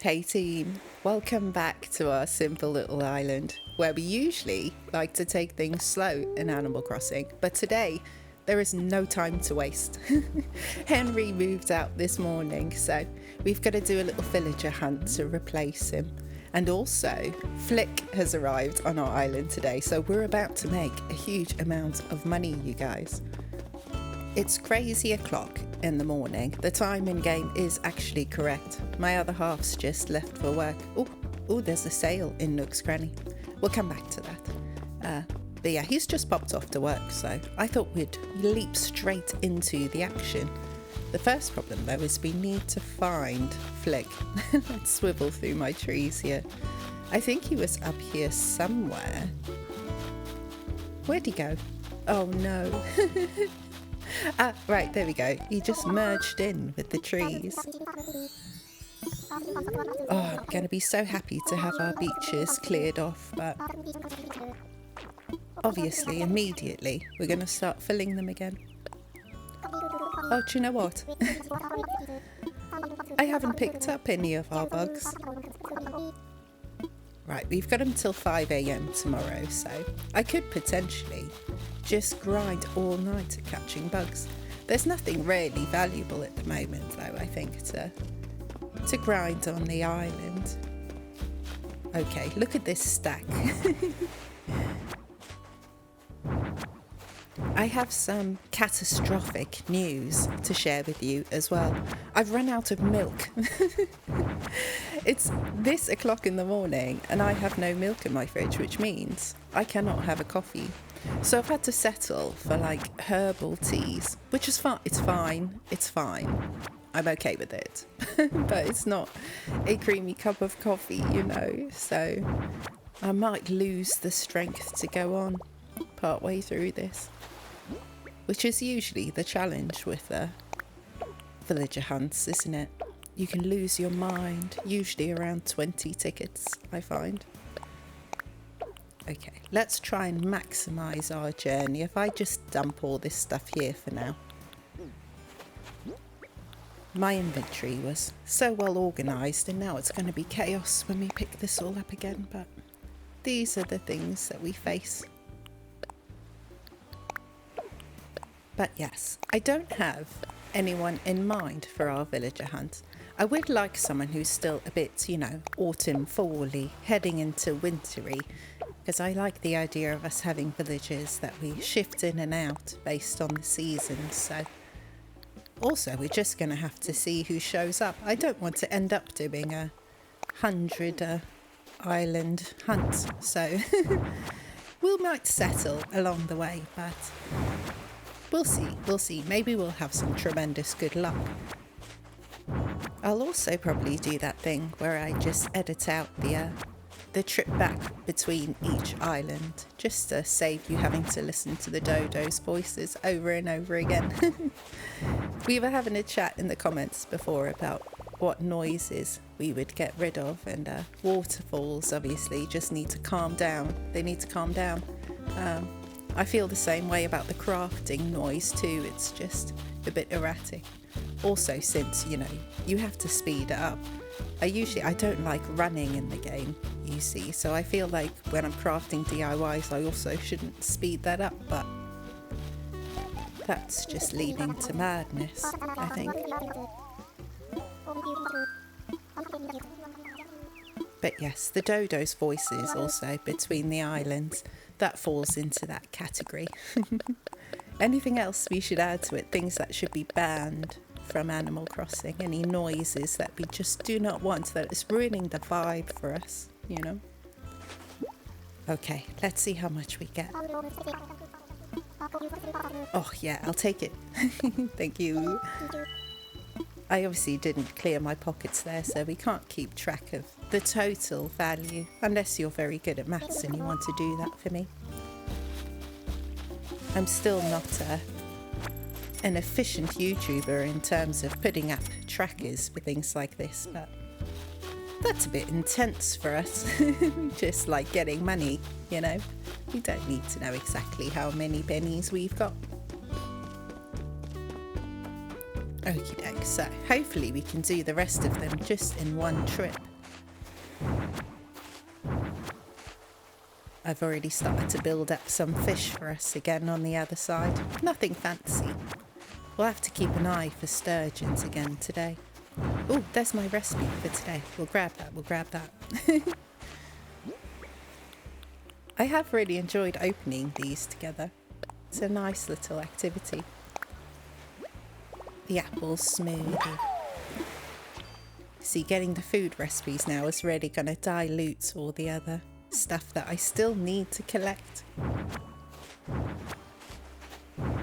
Hey team, welcome back to our simple little island where we usually like to take things slow in Animal Crossing, but today there is no time to waste. Henry moved out this morning, so we've got to do a little villager hunt to replace him. And also, Flick has arrived on our island today, so we're about to make a huge amount of money, you guys. It's crazy o'clock in the morning. The time in game is actually correct. My other half's just left for work. Oh, there's a sale in Nook's Granny. We'll come back to that. But yeah, he's just popped off to work, so I thought we'd leap straight into the action. The first problem though is we need to find Flick. Let's swivel through my trees here. I think he was up here somewhere. Where'd he go? Oh no. Right, there we go. He just merged in with the trees. Oh, I'm going to be so happy to have our beaches cleared off, but obviously, immediately, we're going to start filling them again. Oh, do you know what? I haven't picked up any of our bugs. Right, we've got until 5 AM tomorrow, so I could potentially just grind all night at catching bugs. There's nothing really valuable at the moment, though, I think, to grind on the island. Okay, look at this stack. I have some catastrophic news to share with you as well. I've run out of milk. It's this o'clock in the morning and I have no milk in my fridge, which means I cannot have a coffee. So I've had to settle for like herbal teas, which is fine. It's fine. I'm okay with it. But it's not a creamy cup of coffee, you know. So I might lose the strength to go on partway through this, which is usually the challenge with villager hunts, isn't it? You can lose your mind, usually around 20 tickets, I find. Okay, let's try and maximise our journey. If I just dump all this stuff here for now. My inventory was so well organised and now it's going to be chaos when we pick this all up again, but these are the things that we face. But yes, I don't have anyone in mind for our villager hunt. I would like someone who's still a bit, you know, autumn, fall-y, heading into wintry, because I like the idea of us having villagers that we shift in and out based on the seasons. So also, we're just going to have to see who shows up. I don't want to end up doing a 100 island hunt, so we might settle along the way, but we'll see. Maybe we'll have some tremendous good luck. I'll also probably do that thing where I just edit out the trip back between each island, just to save you having to listen to the dodos' voices over and over again. We were having a chat in the comments before about what noises we would get rid of, and waterfalls obviously just need to calm down. They need to calm down. I feel the same way about the crafting noise too. It's just a bit erratic. Also, since, you know, you have to speed it up. I don't like running in the game, you see, so I feel like when I'm crafting DIYs I also shouldn't speed that up, but that's just leading to madness, I think. But yes, the dodo's voices also between the islands, that falls into that category. Anything else we should add to it? Things that should be banned from Animal Crossing? Any noises that we just do not want, that is ruining the vibe for us, you know? Okay, let's see how much we get. Oh yeah, I'll take it. Thank you. I obviously didn't clear my pockets there, so we can't keep track of the total value, unless you're very good at maths and you want to do that for me. I'm still not an efficient YouTuber in terms of putting up trackers for things like this, but that's a bit intense for us. Just like getting money, you know? We don't need to know exactly how many pennies we've got. Okie doke, so hopefully we can do the rest of them just in one trip. I've already started to build up some fish for us again on the other side. Nothing fancy. We'll have to keep an eye for sturgeons again today. Oh, there's my recipe for today. We'll grab that. I have really enjoyed opening these together. It's a nice little activity. The apple smoothie. See, getting the food recipes now is really going to dilute all the other stuff that I still need to collect.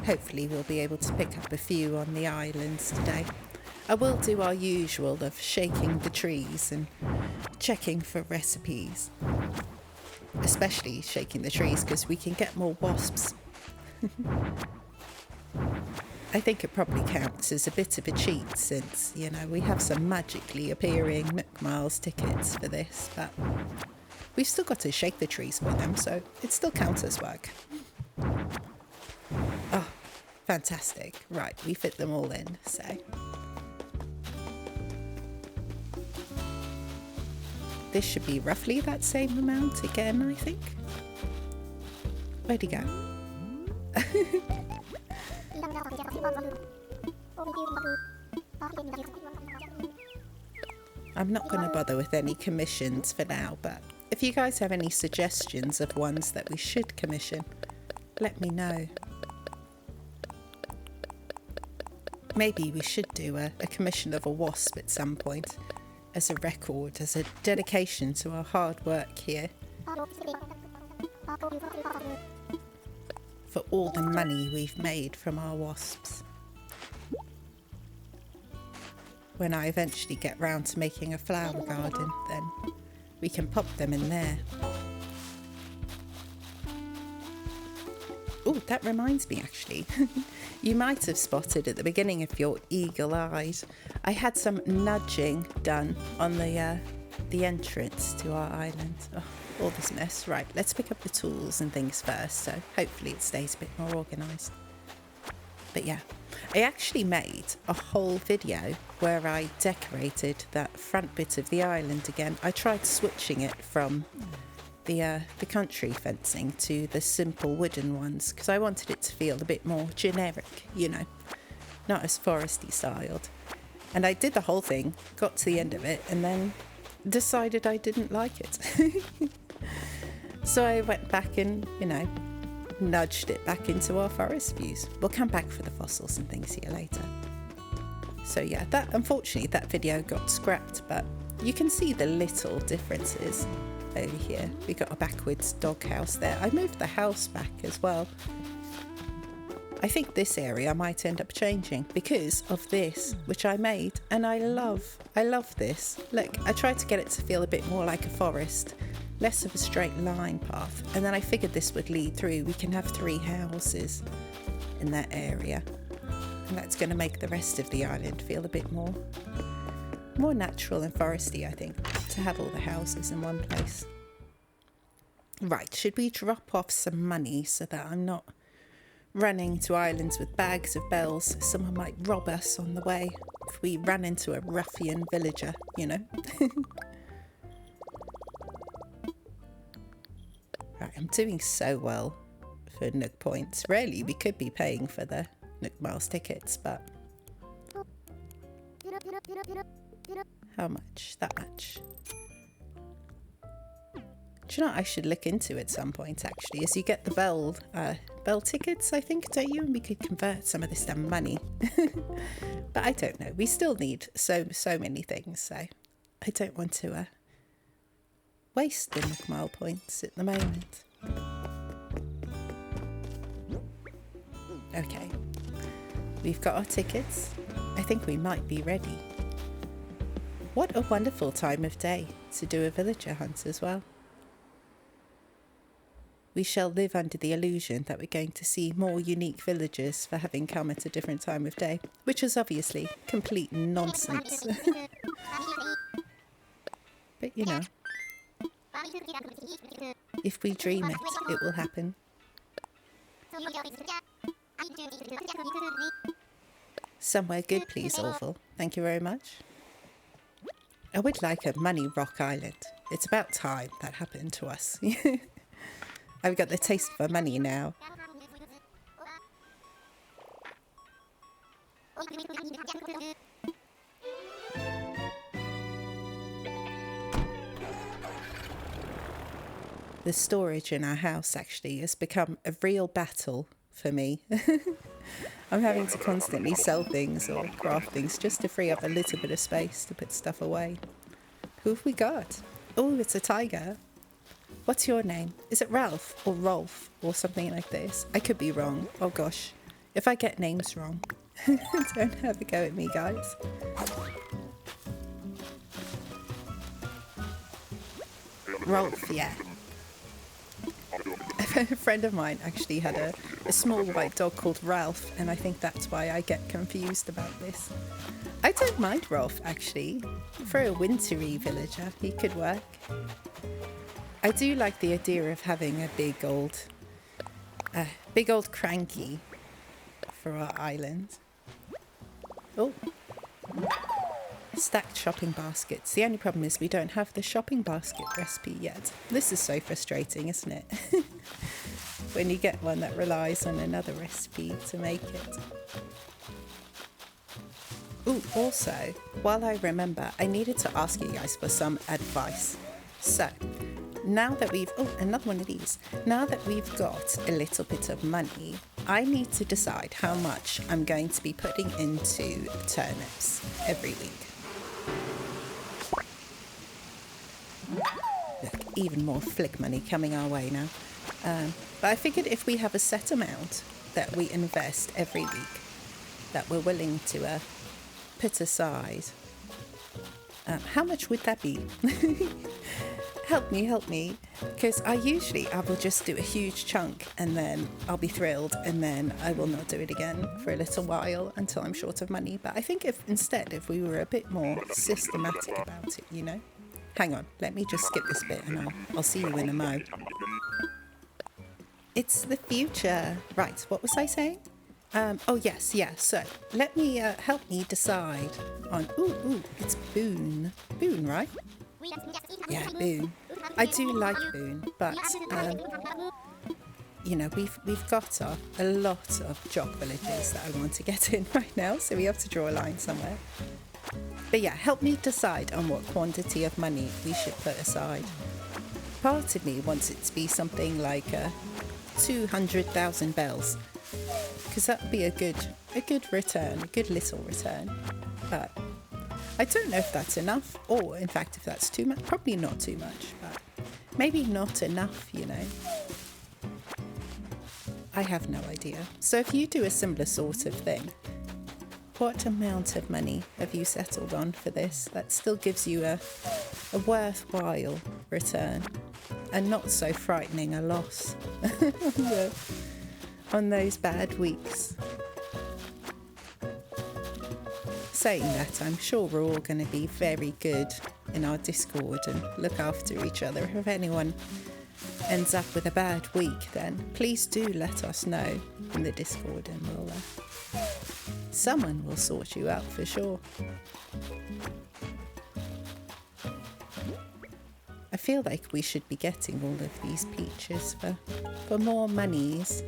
Hopefully we'll be able to pick up a few on the islands today. I will do our usual of shaking the trees and checking for recipes. Especially shaking the trees because we can get more wasps. I think it probably counts as a bit of a cheat since, you know, we have some magically appearing Nook Miles tickets for this, but we've still got to shake the trees for them, so it still counts as work. Oh, fantastic. Right, we fit them all in, so. This should be roughly that same amount again, I think. Where'd he go? I'm not going to bother with any commissions for now, but if you guys have any suggestions of ones that we should commission, let me know. Maybe we should do a commission of a wasp at some point as a record, as a dedication to our hard work here. For all the money we've made from our wasps. When I eventually get round to making a flower garden, then we can pop them in there. Oh, that reminds me actually. You might have spotted at the beginning of your eagle eyes, I had some nudging done on the entrance to our island. Oh, all this mess. Right, let's pick up the tools and things first, so hopefully it stays a bit more organised. But yeah, I actually made a whole video where I decorated that front bit of the island again. I tried switching it from the country fencing to the simple wooden ones because I wanted it to feel a bit more generic, you know, not as foresty styled. And I did the whole thing, got to the end of it, and then decided I didn't like it. So I went back and, you know, nudged it back into our forest views. We'll come back for the fossils and things here later. So yeah, that unfortunately that video got scrapped, but you can see the little differences over here. We got a backwards doghouse there. I moved the house back as well. I think this area might end up changing because of this, which I made, and I love this. Look, I tried to get it to feel a bit more like a forest, less of a straight line path, and then I figured this would lead through. We can have 3 houses in that area, and that's going to make the rest of the island feel a bit more natural and foresty, I think, to have all the houses in one place. Right, should we drop off some money so that I'm not running to islands with bags of bells? Someone might rob us on the way if we ran into a ruffian villager, you know. Right, I'm doing so well for Nook points. Really, we could be paying for the Nook Miles tickets, but how much? That much. Do you know what I should look into at some point actually, is you get the bell tickets, I think, don't you? And we could convert some of this to money. But I don't know. We still need so many things, so I don't want to waste the Nook Mile points at the moment. Okay. We've got our tickets. I think we might be ready. What a wonderful time of day to do a villager hunt as well. We shall live under the illusion that we're going to see more unique villagers for having come at a different time of day, which is obviously complete nonsense. But you know, if we dream it, it will happen. Somewhere good, please, Orville. Thank you very much. I would like a money rock island. It's about time that happened to us. I've got the taste for money now. The storage in our house actually has become a real battle for me. I'm having to constantly sell things or craft things just to free up a little bit of space to put stuff away. Who have we got? Oh, it's a tiger. What's your name? Is it Ralph or Rolf or something like this? I could be wrong. Oh gosh. If I get names wrong, don't have a go at me, guys. Rolf, yeah. A friend of mine actually had a small white dog called Ralph, and I think that's why I get confused about this. I don't mind Rolf, actually. For a wintry villager, he could work. I do like the idea of having a big old cranky for our island. Oh. Stacked shopping baskets. The only problem is we don't have the shopping basket recipe yet. This is so frustrating, isn't it? When you get one that relies on another recipe to make it. Ooh, also, while I remember, I needed to ask you guys for some advice. So, now that we've... Oh, another one of these. Now that we've got a little bit of money, I need to decide how much I'm going to be putting into turnips every week. Look, even more flick money coming our way now. But I figured if we have a set amount that we invest every week, that we're willing to put aside, how much would that be? Help me, because I will just do a huge chunk and then I'll be thrilled and then I will not do it again for a little while until I'm short of money. But I think if we were a bit more systematic about it, you know. Hang on, let me just skip this bit and I'll see you in a mo. It's the future. Right, what was I saying? Oh yes, yeah, so let me help me decide on, ooh, it's Boone. Boone, right? Yeah, Boone. I do like Boone, but you know, we've got a lot of jock villages that I want to get in right now, so we have to draw a line somewhere. But yeah, help me decide on what quantity of money we should put aside. Part of me wants it to be something like 200,000 bells, because that would be a good return, a good little return. But I don't know if that's enough, or in fact if that's too much. Probably not too much, but maybe not enough, you know. I have no idea. So if you do a similar sort of thing, what amount of money have you settled on for this that still gives you a worthwhile return and not so frightening a loss on those bad weeks? Saying that, I'm sure we're all going to be very good in our Discord and look after each other. If anyone ends up with a bad week, then please do let us know in the Discord and someone will sort you out for sure. I feel like we should be getting all of these peaches for more monies.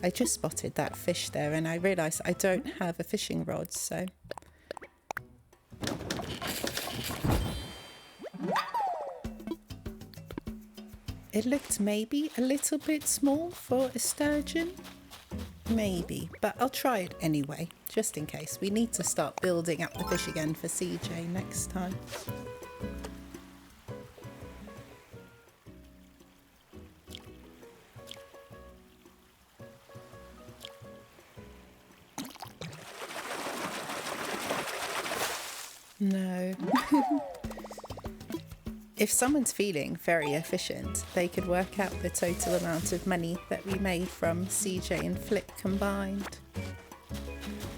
I just spotted that fish there and I realised I don't have a fishing rod, so... It looked maybe a little bit small for a sturgeon. Maybe, but I'll try it anyway, just in case. We need to start building up the fish again for CJ next time. No. If someone's feeling very efficient, they could work out the total amount of money that we made from CJ and Flick combined.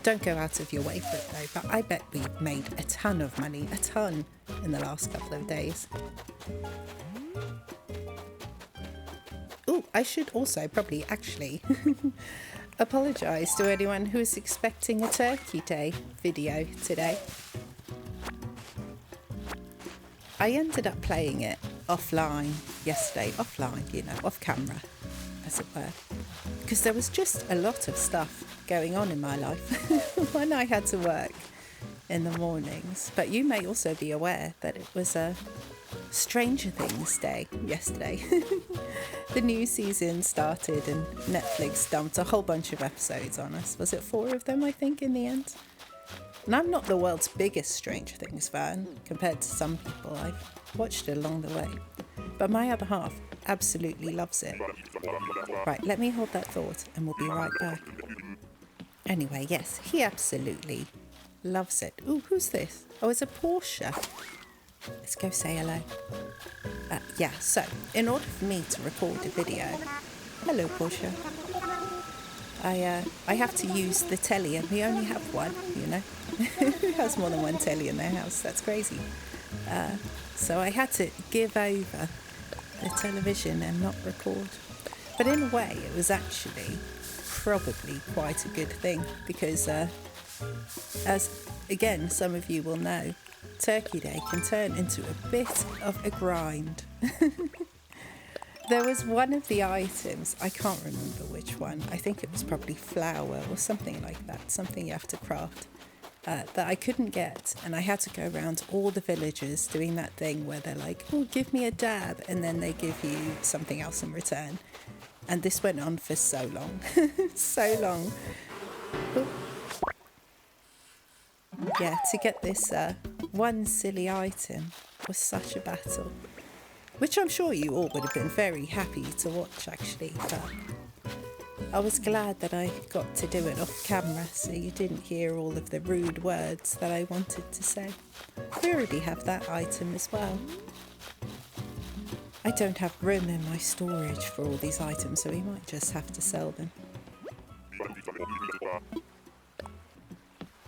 Don't go out of your way for it though, but I bet we made a ton of money, a ton, in the last couple of days. Ooh, I should also probably actually apologise to anyone who is expecting a Turkey Day video today. I ended up playing it offline yesterday, off camera, as it were, because there was just a lot of stuff going on in my life when I had to work in the mornings. But you may also be aware that it was a Stranger Things day yesterday. The new season started and Netflix dumped a whole bunch of episodes on us. Was it 4 of them, I think, in the end? And I'm not the world's biggest Stranger Things fan compared to some people. I've watched it along the way. But my other half absolutely loves it. Right, let me hold that thought and we'll be right back. Anyway, yes, he absolutely loves it. Ooh, who's this? Oh, it's a Porsche. Let's go say hello. Yeah, so in order for me to record a video, hello Porsche, I have to use the telly, and we only have one, you know. Who has more than one telly in their house? That's crazy. So I had to give over the television and not record. But in a way, it was actually probably quite a good thing because, as again, some of you will know, Turkey Day can turn into a bit of a grind. There was one of the items, I can't remember which one, I think it was probably flour or something like that, something you have to craft, that I couldn't get, and I had to go around all the villages doing that thing where they're like, oh, give me a dab, and then they give you something else in return. And this went on for so long, so long. Ooh. Yeah, to get this one silly item was such a battle, which I'm sure you all would have been very happy to watch actually, but I was glad that I got to do it off camera so you didn't hear all of the rude words that I wanted to say. We already have that item as well. I don't have room in my storage for all these items, so we might just have to sell them.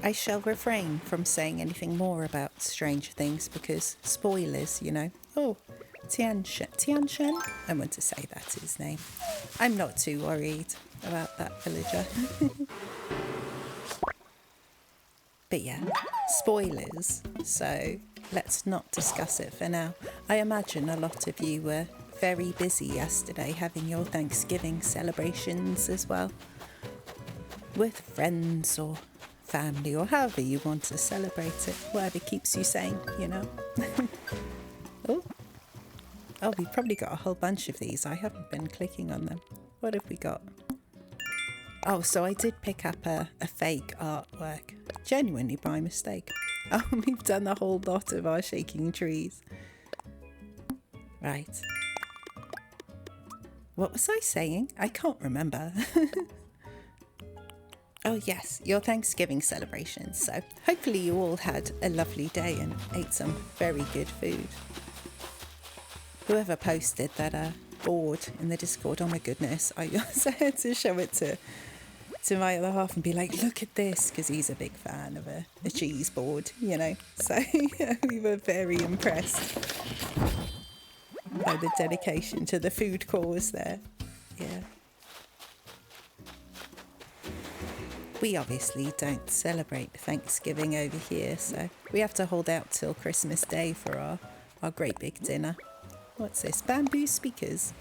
I shall refrain from saying anything more about Stranger Things because spoilers, you know. Oh, Tianshan? I want to say that's his name. I'm not too worried about that villager. But yeah, spoilers. So let's not discuss it for now. I imagine a lot of you were very busy yesterday having your Thanksgiving celebrations as well. With friends or family or however you want to celebrate it, whatever keeps you sane, you know. Oh, we've probably got a whole bunch of these. I haven't been clicking on them. What have we got? Oh, so I did pick up a fake artwork, genuinely by mistake. Oh, we've done the whole lot of our shaking trees. Right. What was I saying? I can't remember. Oh yes, your Thanksgiving celebrations. So hopefully you all had a lovely day and ate some very good food. Whoever posted that board in the Discord, oh my goodness, I had to show it to my other half and be like, look at this, because he's a big fan of a cheese board, you know. So we were very impressed by the dedication to the food cause there. Yeah. We obviously don't celebrate Thanksgiving over here, so we have to hold out till Christmas Day for our great big dinner. What's this? Bamboo speakers.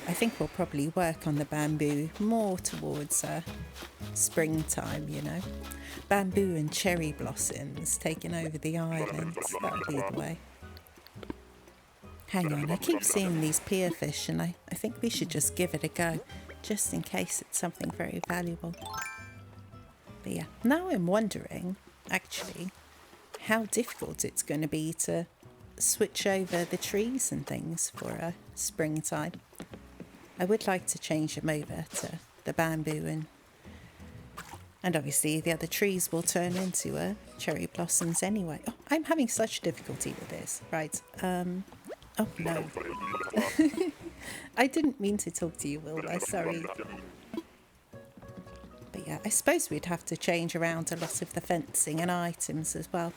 I think we'll probably work on the bamboo more towards springtime, you know. Bamboo and cherry blossoms taking over the islands. That would be the way. Hang on, I keep seeing these pierfish and I think we should just give it a go. Just in case it's something very valuable. But yeah, now I'm wondering, actually, how difficult it's going to be to switch over the trees and things for springtime. I would like to change them over to the bamboo and obviously the other trees will turn into cherry blossoms anyway. Oh, I'm having such difficulty with this. Right, oh no. I didn't mean to talk to you, Wilbur, sorry. But yeah, I suppose we'd have to change around a lot of the fencing and items as well.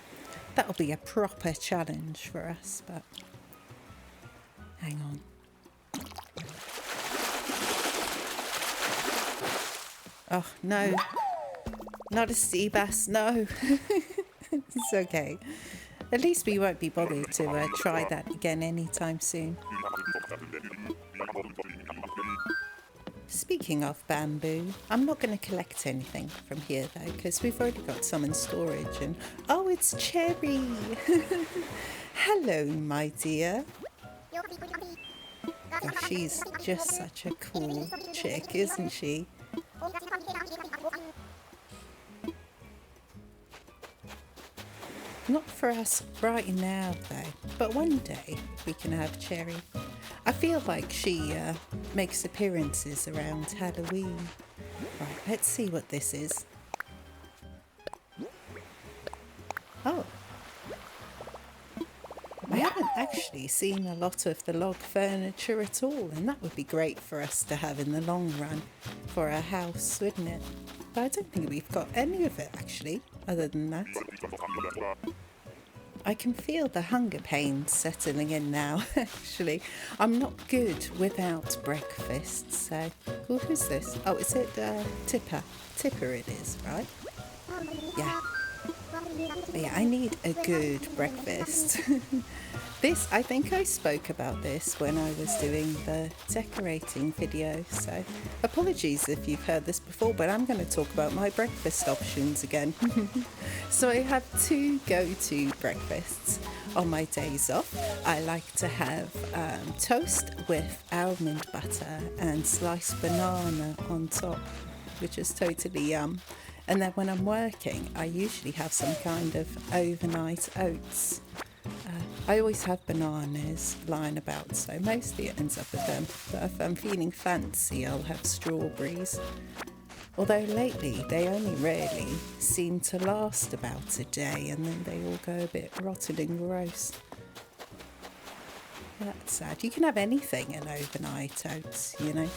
That'll be a proper challenge for us, but hang on. Oh, no. Not a sea bass, no. It's okay. At least we won't be bothered to try that again anytime soon. Speaking of bamboo, I'm not going to collect anything from here though, because we've already got some in storage. And oh, it's Cherry! Hello, my dear. Oh, she's just such a cool chick, isn't she? Not for us right now though, but one day we can have Cherry. I feel like she makes appearances around Halloween. Right, let's see what this is. Oh. I haven't actually seen a lot of the log furniture at all, and that would be great for us to have in the long run for our house, wouldn't it? But I don't think we've got any of it actually, other than that. I can feel the hunger pains settling in now, actually. I'm not good without breakfast, so... Oh, who's this? Oh, is it Tipper? Tipper it is, right? Yeah. But yeah, I need a good breakfast. This, I think I spoke about this when I was doing the decorating video, so apologies if you've heard this before, but I'm going to talk about my breakfast options again. So I have two go-to breakfasts on my days off. I like to have toast with almond butter and sliced banana on top, which is totally yum. And then when I'm working, I usually have some kind of overnight oats. I always have bananas lying about, so mostly it ends up with them. But if I'm feeling fancy, I'll have strawberries. Although lately, they only really seem to last about a day, and then they all go a bit rotten and gross. That's sad. You can have anything in overnight oats, you know.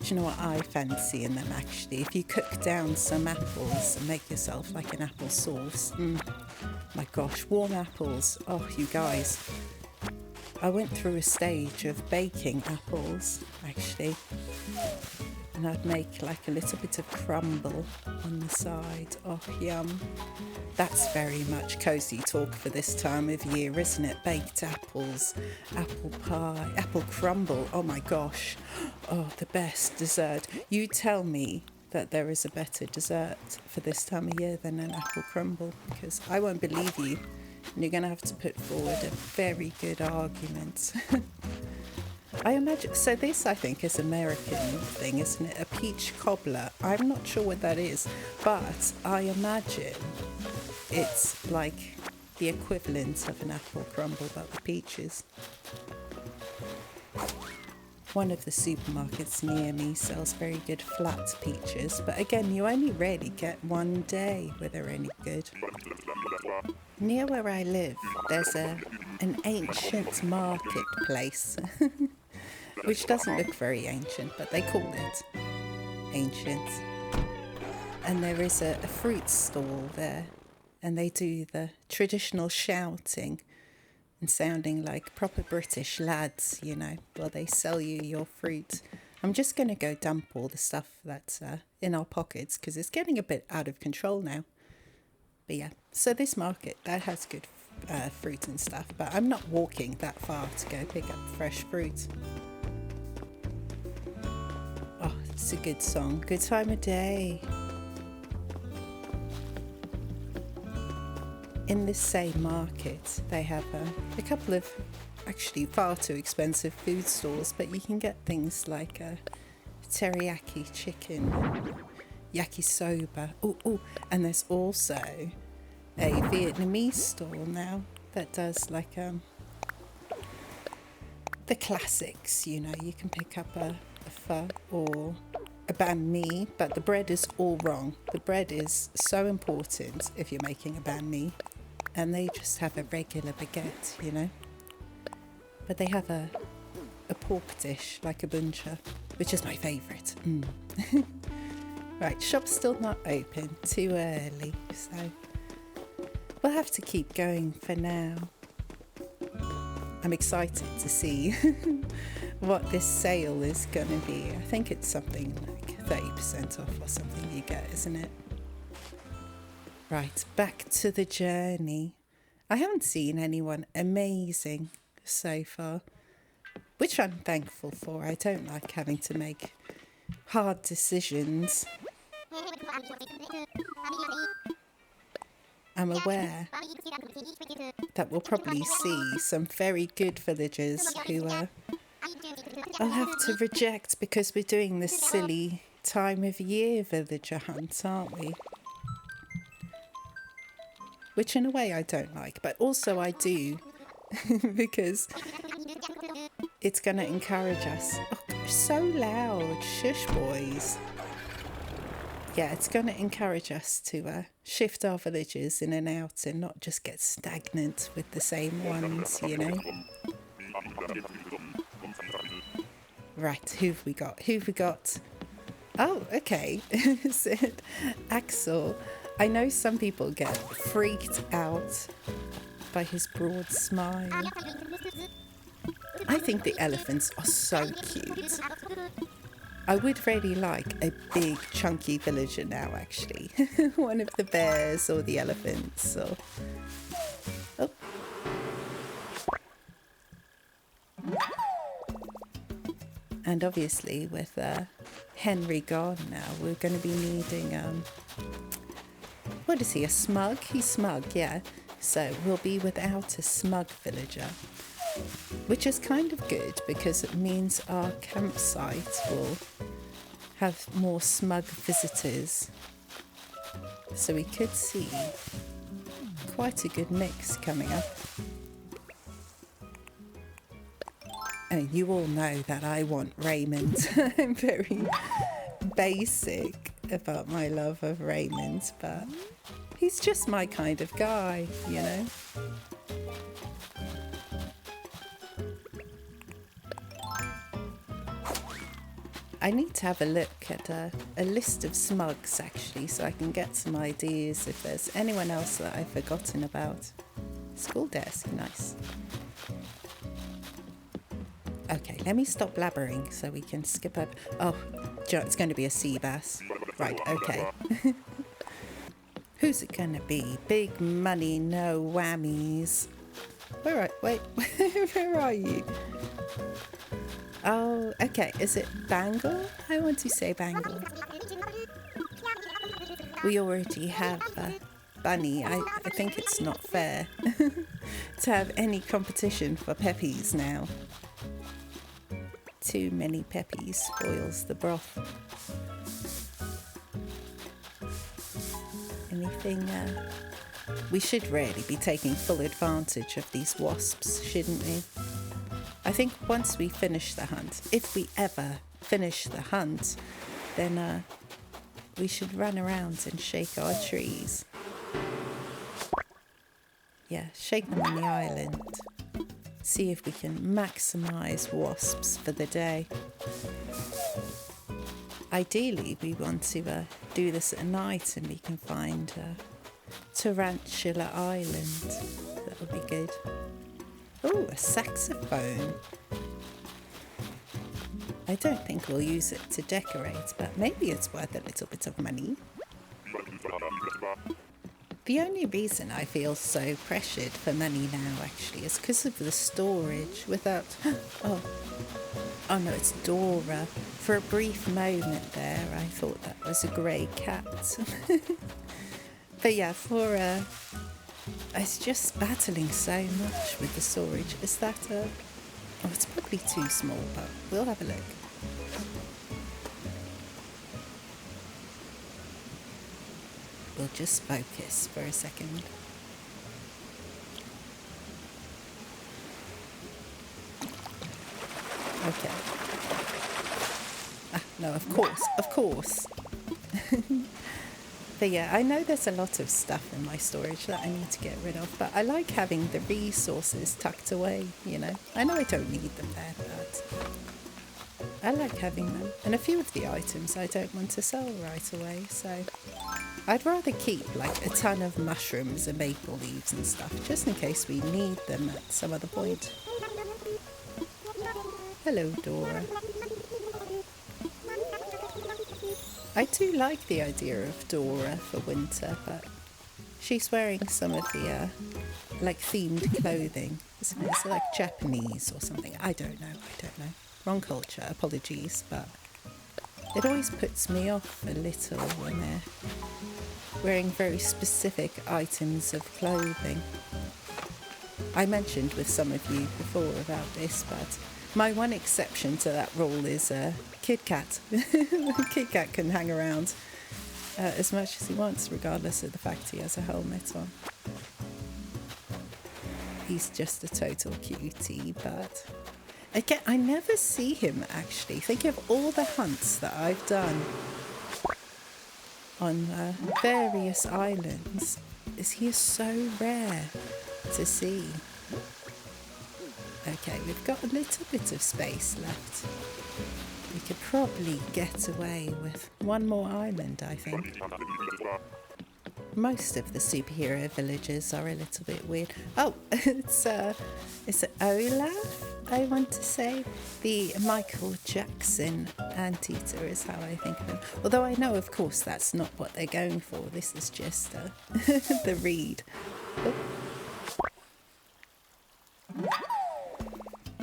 Do you know what I fancy in them actually? If you cook down some apples and make yourself like an apple sauce. My gosh, warm apples. Oh, you guys. I went through a stage of baking apples actually. And I'd make like a little bit of crumble on the side. Oh, yum. That's very much cosy talk for this time of year, isn't it? Baked apples, apple pie, apple crumble. Oh my gosh. Oh, the best dessert. You tell me that there is a better dessert for this time of year than an apple crumble, because I won't believe you. And you're going to have to put forward a very good argument. I imagine, so this I think is American thing, isn't it? A peach cobbler. I'm not sure what that is, but I imagine it's like the equivalent of an apple crumble, but with peaches. One of the supermarkets near me sells very good flat peaches, but again, you only really get one day where they're any good. Near where I live, there's an ancient marketplace. Which doesn't look very ancient, but they call it ancient. And there is a fruit stall there, and they do the traditional shouting and sounding like proper British lads, you know, while they sell you your fruit. I'm just going to go dump all the stuff that's in our pockets, because it's getting a bit out of control now. But yeah, so this market, that has good fruit and stuff, but I'm not walking that far to go pick up fresh fruit. Oh, it's a good song. Good time of day. In this same market, they have a couple of actually far too expensive food stores, but you can get things like teriyaki chicken, yakisoba. Oh, and there's also a Vietnamese store now that does like the classics. You know, you can pick up a pho or a banh mi, but the bread is all wrong. The bread is so important if you're making a banh mi, and they just have a regular baguette, you know. But they have a pork dish like a buncha, which is my favourite. Right, shop's still not open, too early, so we'll have to keep going for now. I'm excited to see what this sale is going to be. I think it's something like 30% off or something you get, isn't it? Right, back to the journey. I haven't seen anyone amazing so far, which I'm thankful for. I don't like having to make hard decisions. I'm aware that we'll probably see some very good villagers who I'll have to reject because we're doing this silly time of year villager hunt, aren't we? Which in a way I don't like, but also I do because it's going to encourage us. Oh, gosh, so loud. Shush, boys. Yeah, it's going to encourage us to shift our villages in and out and not just get stagnant with the same ones, you know? Right, who've we got? Who've we got? Oh, okay. Is it Axel? I know some people get freaked out by his broad smile. I think the elephants are so cute. I would really like a big chunky villager now, actually. One of the bears or the elephants or... Oh. And obviously with Henry gone now, we're going to be needing... what is he, a smug? He's smug, yeah. So we'll be without a smug villager, which is kind of good because it means our campsite will have more smug visitors. So we could see quite a good mix coming up. I mean, you all know that I want Raymond. I'm very basic about my love of Raymond, but he's just my kind of guy, you know? I need to have a look at a list of smugs, actually, so I can get some ideas if there's anyone else that I've forgotten about. School desk, nice. Okay, let me stop blabbering so we can skip over. Oh, it's going to be a sea bass. Right, okay. Who's it going to be? Big money, no whammies. Wait, where are you? Oh, okay. Is it Bangle? I want to say Bangle. We already have Bunny. I think it's not fair to have any competition for Peppies now. Too many Peppies spoils the broth. Anything? We should really be taking full advantage of these wasps, shouldn't we? I think once we finish the hunt, if we ever finish the hunt, then we should run around and shake our trees. Yeah, shake them on the island. See if we can maximise wasps for the day. Ideally, we want to do this at night and we can find Tarantula Island. That would be good. Oh, a saxophone. I don't think we'll use it to decorate, but maybe it's worth a little bit of money. The only reason I feel so pressured for money now, actually, is because of the storage without... Oh no, it's Dora. For a brief moment there, I thought that was a grey cat. But yeah, it's just battling so much with the storage. Is that oh, it's probably too small, but we'll have a look. We'll just focus for a second. Okay. No, of course. But yeah, I know there's a lot of stuff in my storage that I need to get rid of, but I like having the resources tucked away, you know. I know I don't need them there, but I like having them. And a few of the items I don't want to sell right away, so I'd rather keep like a ton of mushrooms and maple leaves and stuff, just in case we need them at some other point. Hello, Dora. I do like the idea of Dora for winter, but She's wearing some of the like themed clothing, isn't it? It's like Japanese or something. I don't know. Wrong culture, apologies, but it always puts me off a little when they're wearing very specific items of clothing. I mentioned with some of you before about this, but my one exception to that rule is Kit Kat. Kit Kat can hang around as much as he wants, regardless of the fact he has a helmet on. He's just a total cutie, but again, I never see him actually. Think of all the hunts that I've done on various islands. He is so rare to see. Okay, we've got a little bit of space left. We could probably get away with one more island, I think. Most of the superhero villages are a little bit weird. Oh, it's Olaf, I want to say. The Michael Jackson anteater is how I think of him. Although I know, of course, that's not what they're going for. This is just the reed. Oh.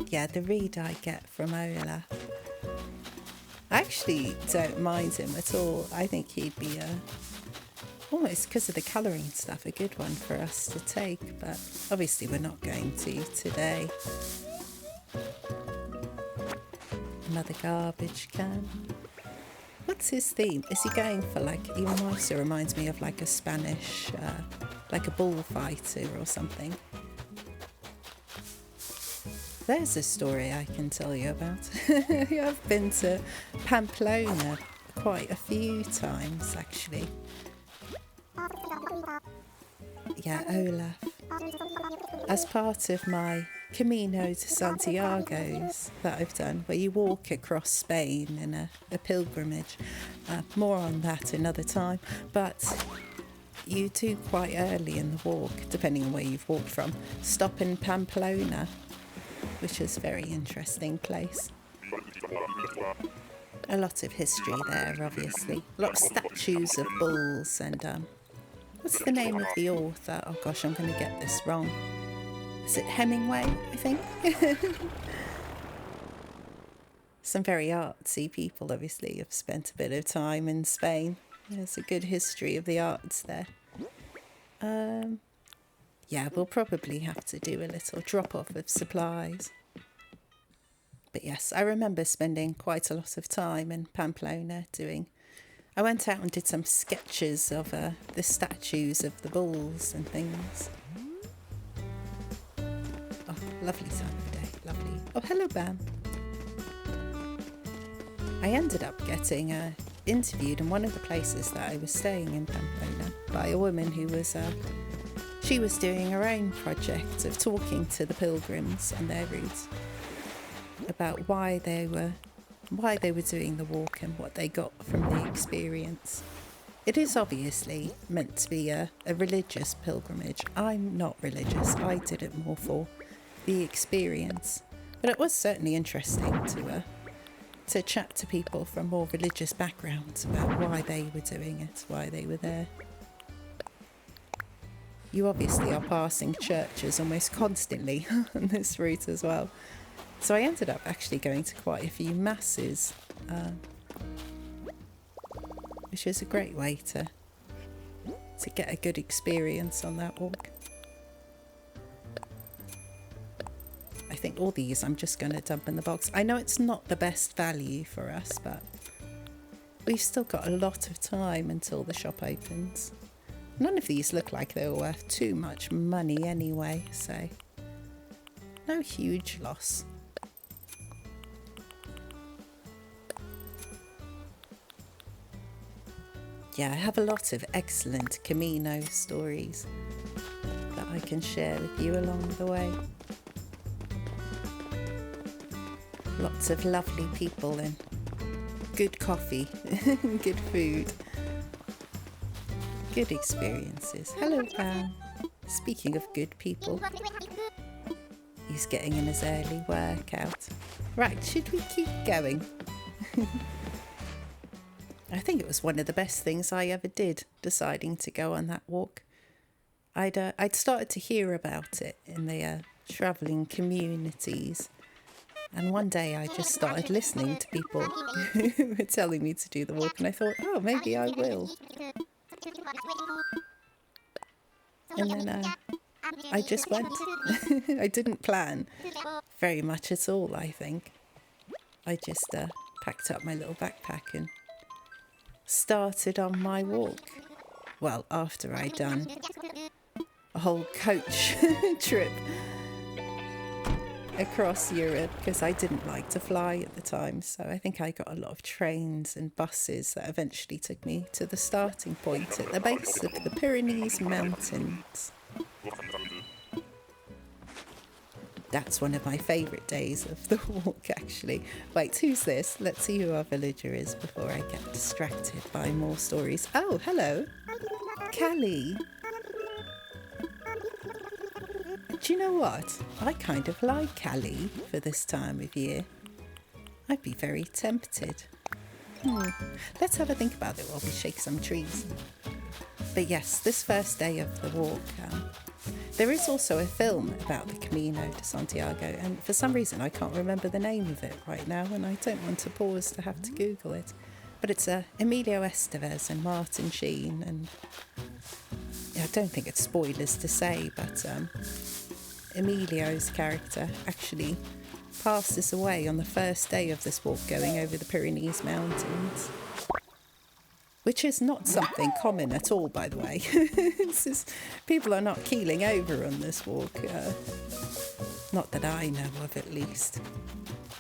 Yeah, the reed I get from Olaf. I actually don't mind him at all. I think he'd be almost because of the colouring and stuff, a good one for us to take, but obviously we're not going to today. Another garbage can. What's his theme? Is he going for like, he also reminds me of like a Spanish, like a bullfighter or something. There's a story I can tell you about. I've been to Pamplona quite a few times actually. Yeah, Olaf. As part of my Camino de Santiago's that I've done, where you walk across Spain in a pilgrimage. More on that another time. But you do quite early in the walk, depending on where you've walked from, stop in Pamplona, which is a very interesting place. A lot of history there, obviously. A lot of statues of bulls and what's the name of the author? Oh gosh, I'm going to get this wrong. Is it Hemingway, I think? Some very artsy people, obviously, have spent a bit of time in Spain. There's a good history of the arts there. Yeah, we'll probably have to do a little drop-off of supplies. But yes, I remember spending quite a lot of time in Pamplona doing... I went out and did some sketches of the statues of the bulls and things. Oh, lovely time of day, lovely. Oh, hello, Bam. I ended up getting interviewed in one of the places that I was staying in Pamplona by a woman who was... she was doing her own project of talking to the pilgrims on their route about why they were doing the walk and what they got from the experience. It is obviously meant to be a religious pilgrimage. I'm not religious. I did it more for the experience. But it was certainly interesting to chat to people from more religious backgrounds about why they were doing it, why they were there. You obviously are passing churches almost constantly on this route as well. So I ended up actually going to quite a few masses, which is a great way to get a good experience on that walk. I think all these I'm just going to dump in the box. I know it's not the best value for us, but we've still got a lot of time until the shop opens. None of these look like they were worth too much money anyway, so no huge loss. Yeah, I have a lot of excellent Camino stories that I can share with you along the way. Lots of lovely people and good coffee, good food, good experiences. Hello, Pam. Speaking of good people, he's getting in his early workout. Right, should we keep going? I think it was one of the best things I ever did, deciding to go on that walk. I'd started to hear about it in the travelling communities. And one day I just started listening to people who were telling me to do the walk, and I thought, oh, maybe I will. And then I just went. I didn't plan very much at all, I think. I just packed up my little backpack and started on my walk. Well, after I'd done a whole coach trip across Europe, because I didn't like to fly at the time, so I think I got a lot of trains and buses that eventually took me to the starting point at the base of the Pyrenees Mountains. That's one of my favourite days of the walk, actually. Wait, who's this? Let's see who our villager is before I get distracted by more stories. Oh, hello. Callie. Do you know what? I kind of like Callie for this time of year. I'd be very tempted. Let's have a think about it while we shake some trees. But yes, this first day of the walk, there is also a film about the Camino de Santiago, and for some reason I can't remember the name of it right now, and I don't want to pause to have to Google it. But it's Emilio Estevez and Martin Sheen, and I don't think it's spoilers to say, but Emilio's character actually passes away on the first day of this walk going over the Pyrenees Mountains. Which is not something common at all, by the way. People are not keeling over on this walk. Not that I know of, at least.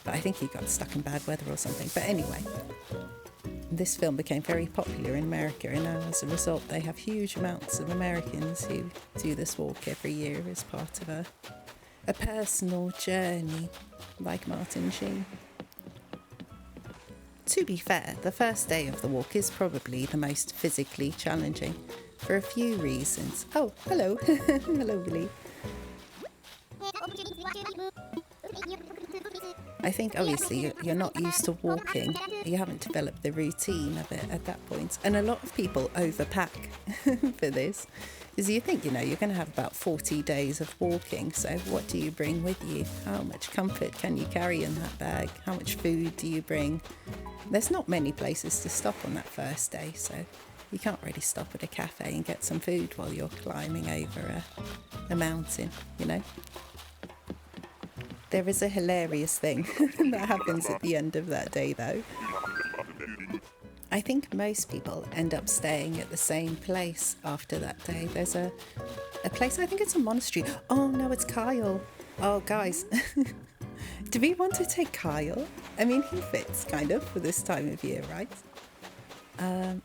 But I think he got stuck in bad weather or something. But anyway, this film became very popular in America, and now as a result they have huge amounts of Americans who do this walk every year as part of a personal journey, like Martin Sheen. To be fair, the first day of the walk is probably the most physically challenging for a few reasons. Oh, hello. Hello, Willie. I think obviously you're not used to walking. You haven't developed the routine of it at that point. And a lot of people overpack for this. Because you think, you're going to have about 40 days of walking. So what do you bring with you? How much comfort can you carry in that bag? How much food do you bring? There's not many places to stop on that first day, so you can't really stop at a cafe and get some food while you're climbing over a mountain, There is a hilarious thing that happens at the end of that day, though. I think most people end up staying at the same place after that day. There's a place, I think it's a monastery. Oh, no, it's Kyle. Oh, guys. Do we want to take Kyle? I mean, he fits, kind of, for this time of year, right?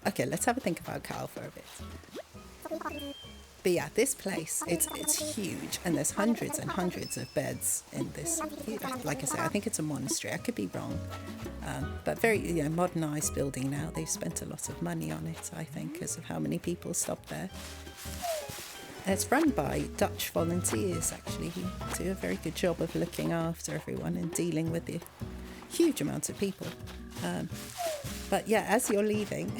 Okay, let's have a think about Kyle for a bit. But yeah, this place, it's huge, and there's hundreds and hundreds of beds in this. Like I said, I think it's a monastery. I could be wrong. But very modernised building now. They've spent a lot of money on it, I think, because of how many people stop there. It's run by Dutch volunteers, actually, who do a very good job of looking after everyone and dealing with the huge amounts of people. But yeah, as you're leaving,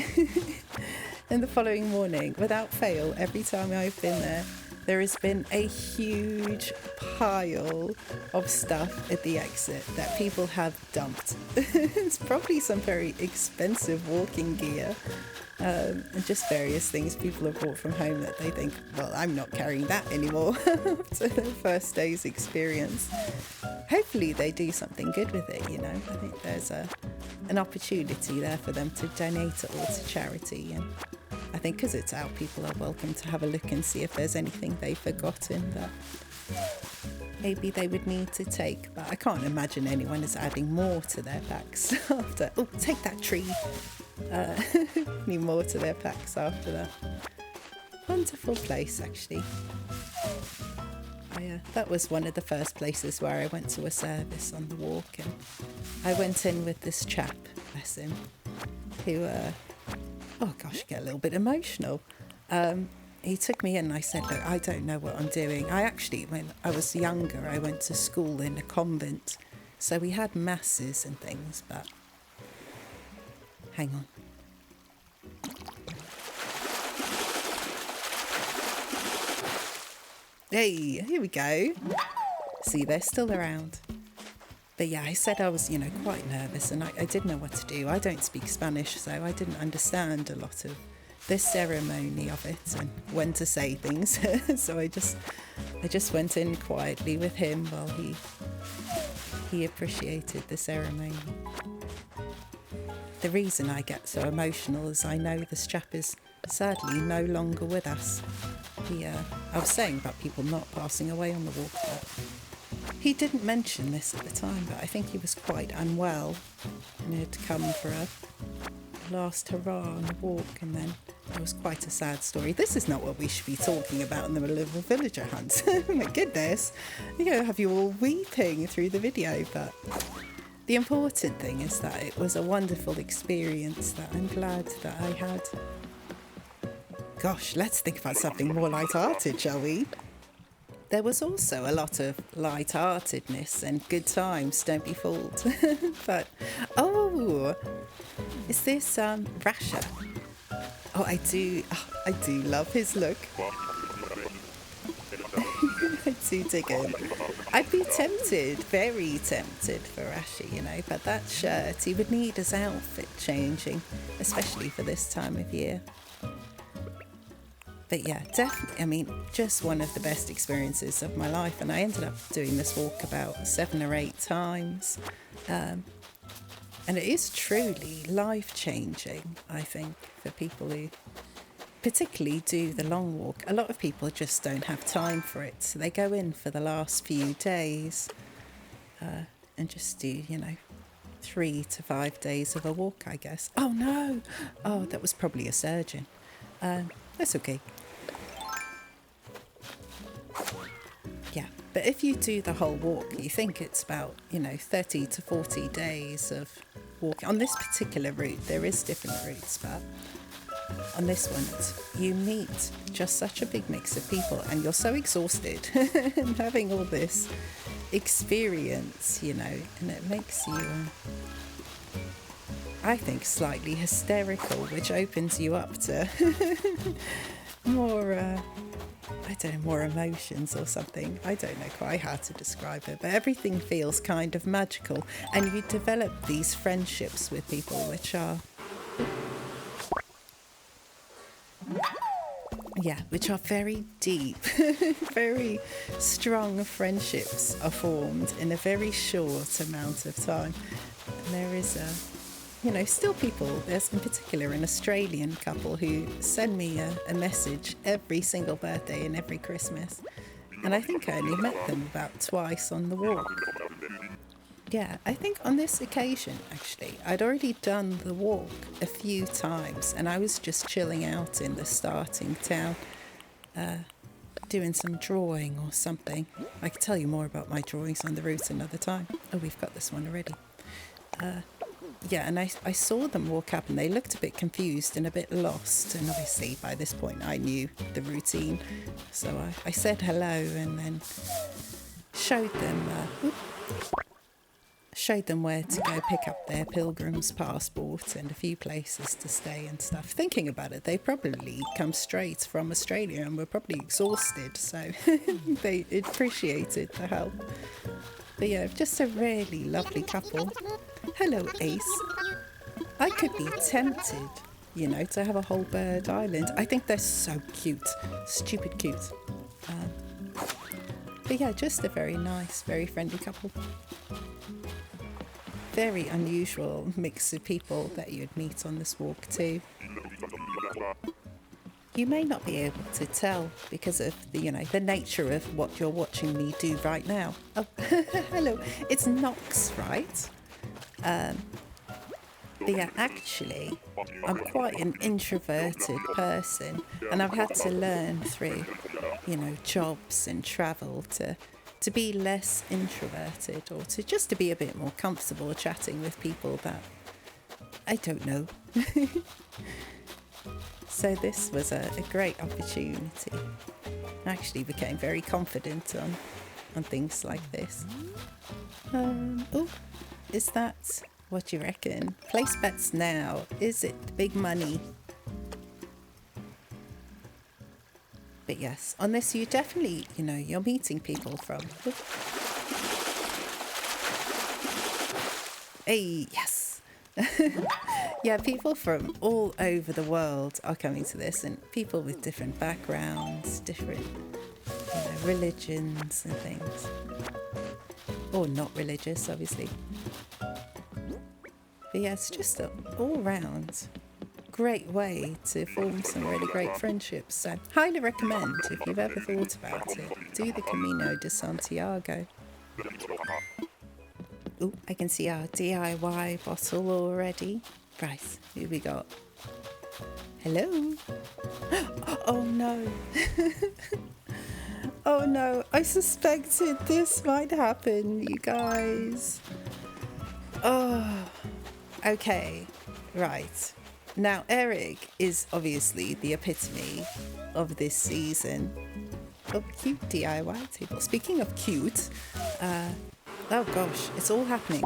in the following morning, without fail, every time I've been there has been a huge pile of stuff at the exit that people have dumped. It's probably some very expensive walking gear. And just various things people have brought from home that they think, well, I'm not carrying that anymore after the first day's experience. Hopefully they do something good with it, I think there's an opportunity there for them to donate it all to charity, and I think because it's out, people are welcome to have a look and see if there's anything they've forgotten that maybe they would need to take. But I can't imagine anyone is adding more to their packs after. Oh, take that tree. Need more to their packs after that. Wonderful place, actually. That was one of the first places where I went to a service on the walk, and I went in with this chap, bless him, who oh gosh, I get a little bit emotional. He took me in and I said, look, I don't know what I'm doing. When I was younger, I went to school in a convent, so we had masses and things, but hang on. Hey, here we go. See, they're still around. But yeah, I said I was, quite nervous and I didn't know what to do. I don't speak Spanish, so I didn't understand a lot of the ceremony of it and when to say things. So I just went in quietly with him while he appreciated the ceremony. The reason I get so emotional is I know this chap is sadly no longer with us. I was saying about people not passing away on the walk, but he didn't mention this at the time, but I think he was quite unwell and he had come for a last hurrah on the walk, and then it was quite a sad story. This is not what we should be talking about in the middle of a villager hunt. My goodness, have you all weeping through the video, but the important thing is that it was a wonderful experience that I'm glad that I had. Gosh, let's think about something more light-hearted, shall we? There was also a lot of light-heartedness and good times, don't be fooled. But, is this Rasha? Oh, I do love his look. I do dig him. I'd be tempted, very tempted for Rasha, but that shirt, he would need his outfit changing, especially for this time of year. But yeah, definitely, just one of the best experiences of my life. And I ended up doing this walk about 7 or 8 times. And it is truly life-changing, I think, for people who particularly do the long walk. A lot of people just don't have time for it. So they go in for the last few days and just do, 3 to 5 days of a walk, I guess. Oh, no. Oh, that was probably a surgeon. That's okay. Yeah, but if you do the whole walk, you think it's about, 30 to 40 days of walking. On this particular route, there is different routes, but on this one, you meet just such a big mix of people and you're so exhausted and having all this experience, and it makes you, I think, slightly hysterical, which opens you up to more, more emotions or something. I don't know quite how to describe it, but everything feels kind of magical. And you develop these friendships with people which are very deep. Very strong friendships are formed in a very short amount of time. And there is still people, there's in particular an Australian couple who send me a message every single birthday and every Christmas. And I think I only met them about twice on the walk. Yeah, I think on this occasion, actually, I'd already done the walk a few times and I was just chilling out in the starting town, doing some drawing or something. I could tell you more about my drawings on the route another time. Oh, we've got this one already. And I saw them walk up and they looked a bit confused and a bit lost. And obviously by this point I knew the routine. So I said hello and then showed them where to go pick up their pilgrim's passport and a few places to stay and stuff. Thinking about it, they probably come straight from Australia and were probably exhausted. So they appreciated the help. But yeah, just a really lovely couple. Hello, Ace. I could be tempted, to have a whole bird island. I think they're so cute. Stupid cute. But yeah, just a very nice, very friendly couple. Very unusual mix of people that you'd meet on this walk too. You may not be able to tell because of the nature of what you're watching me do right now. Oh, hello. It's Nox, right? But yeah, actually, I'm quite an introverted person and I've had to learn through, jobs and travel to be less introverted or to be a bit more comfortable chatting with people that I don't know. So this was a great opportunity. I actually became very confident on things like this. Is that, what do you reckon? Place bets now. Is it big money? But yes, on this you definitely, you know, you're meeting people from... Hey, yes. Yeah, people from all over the world are coming to this, and people with different backgrounds, different religions and things. Or not religious, obviously. But yeah, it's just an all-round great way to form some really great friendships. So highly recommend, if you've ever thought about it, do the Camino de Santiago. Oh, I can see our DIY bottle already. Right, who we got? Hello? Oh no. Oh no, I suspected this might happen, you guys. Oh, okay, right. Now, Eric is obviously the epitome of this season. Oh, cute DIY table. Speaking of cute, oh gosh, it's all happening.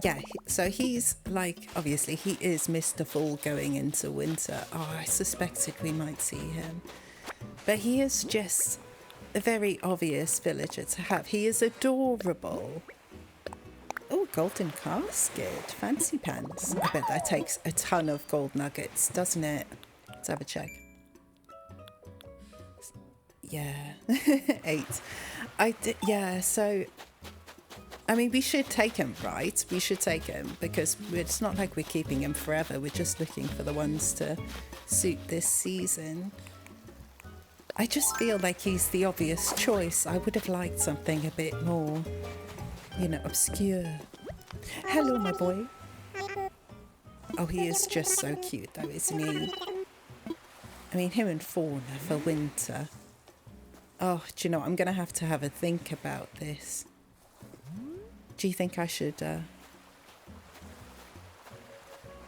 Yeah, so he's like, obviously he is Mr. Fall going into winter. Oh, I suspected we might see him. But he is just a very obvious villager to have. He is adorable. Oh, golden casket. Fancy pants. I bet that takes a ton of gold nuggets, doesn't it? Let's have a check. Yeah, 8. Yeah, so... I mean, we should take him, right? We should take him, because it's not like we're keeping him forever. We're just looking for the ones to suit this season. I just feel like he's the obvious choice. I would have liked something a bit more, you know, obscure. Hello, my boy. Oh, he is just so cute, though, isn't he? I mean, him and Fauna for winter. Oh, do you know, I'm going to have a think about this. Do you think I should...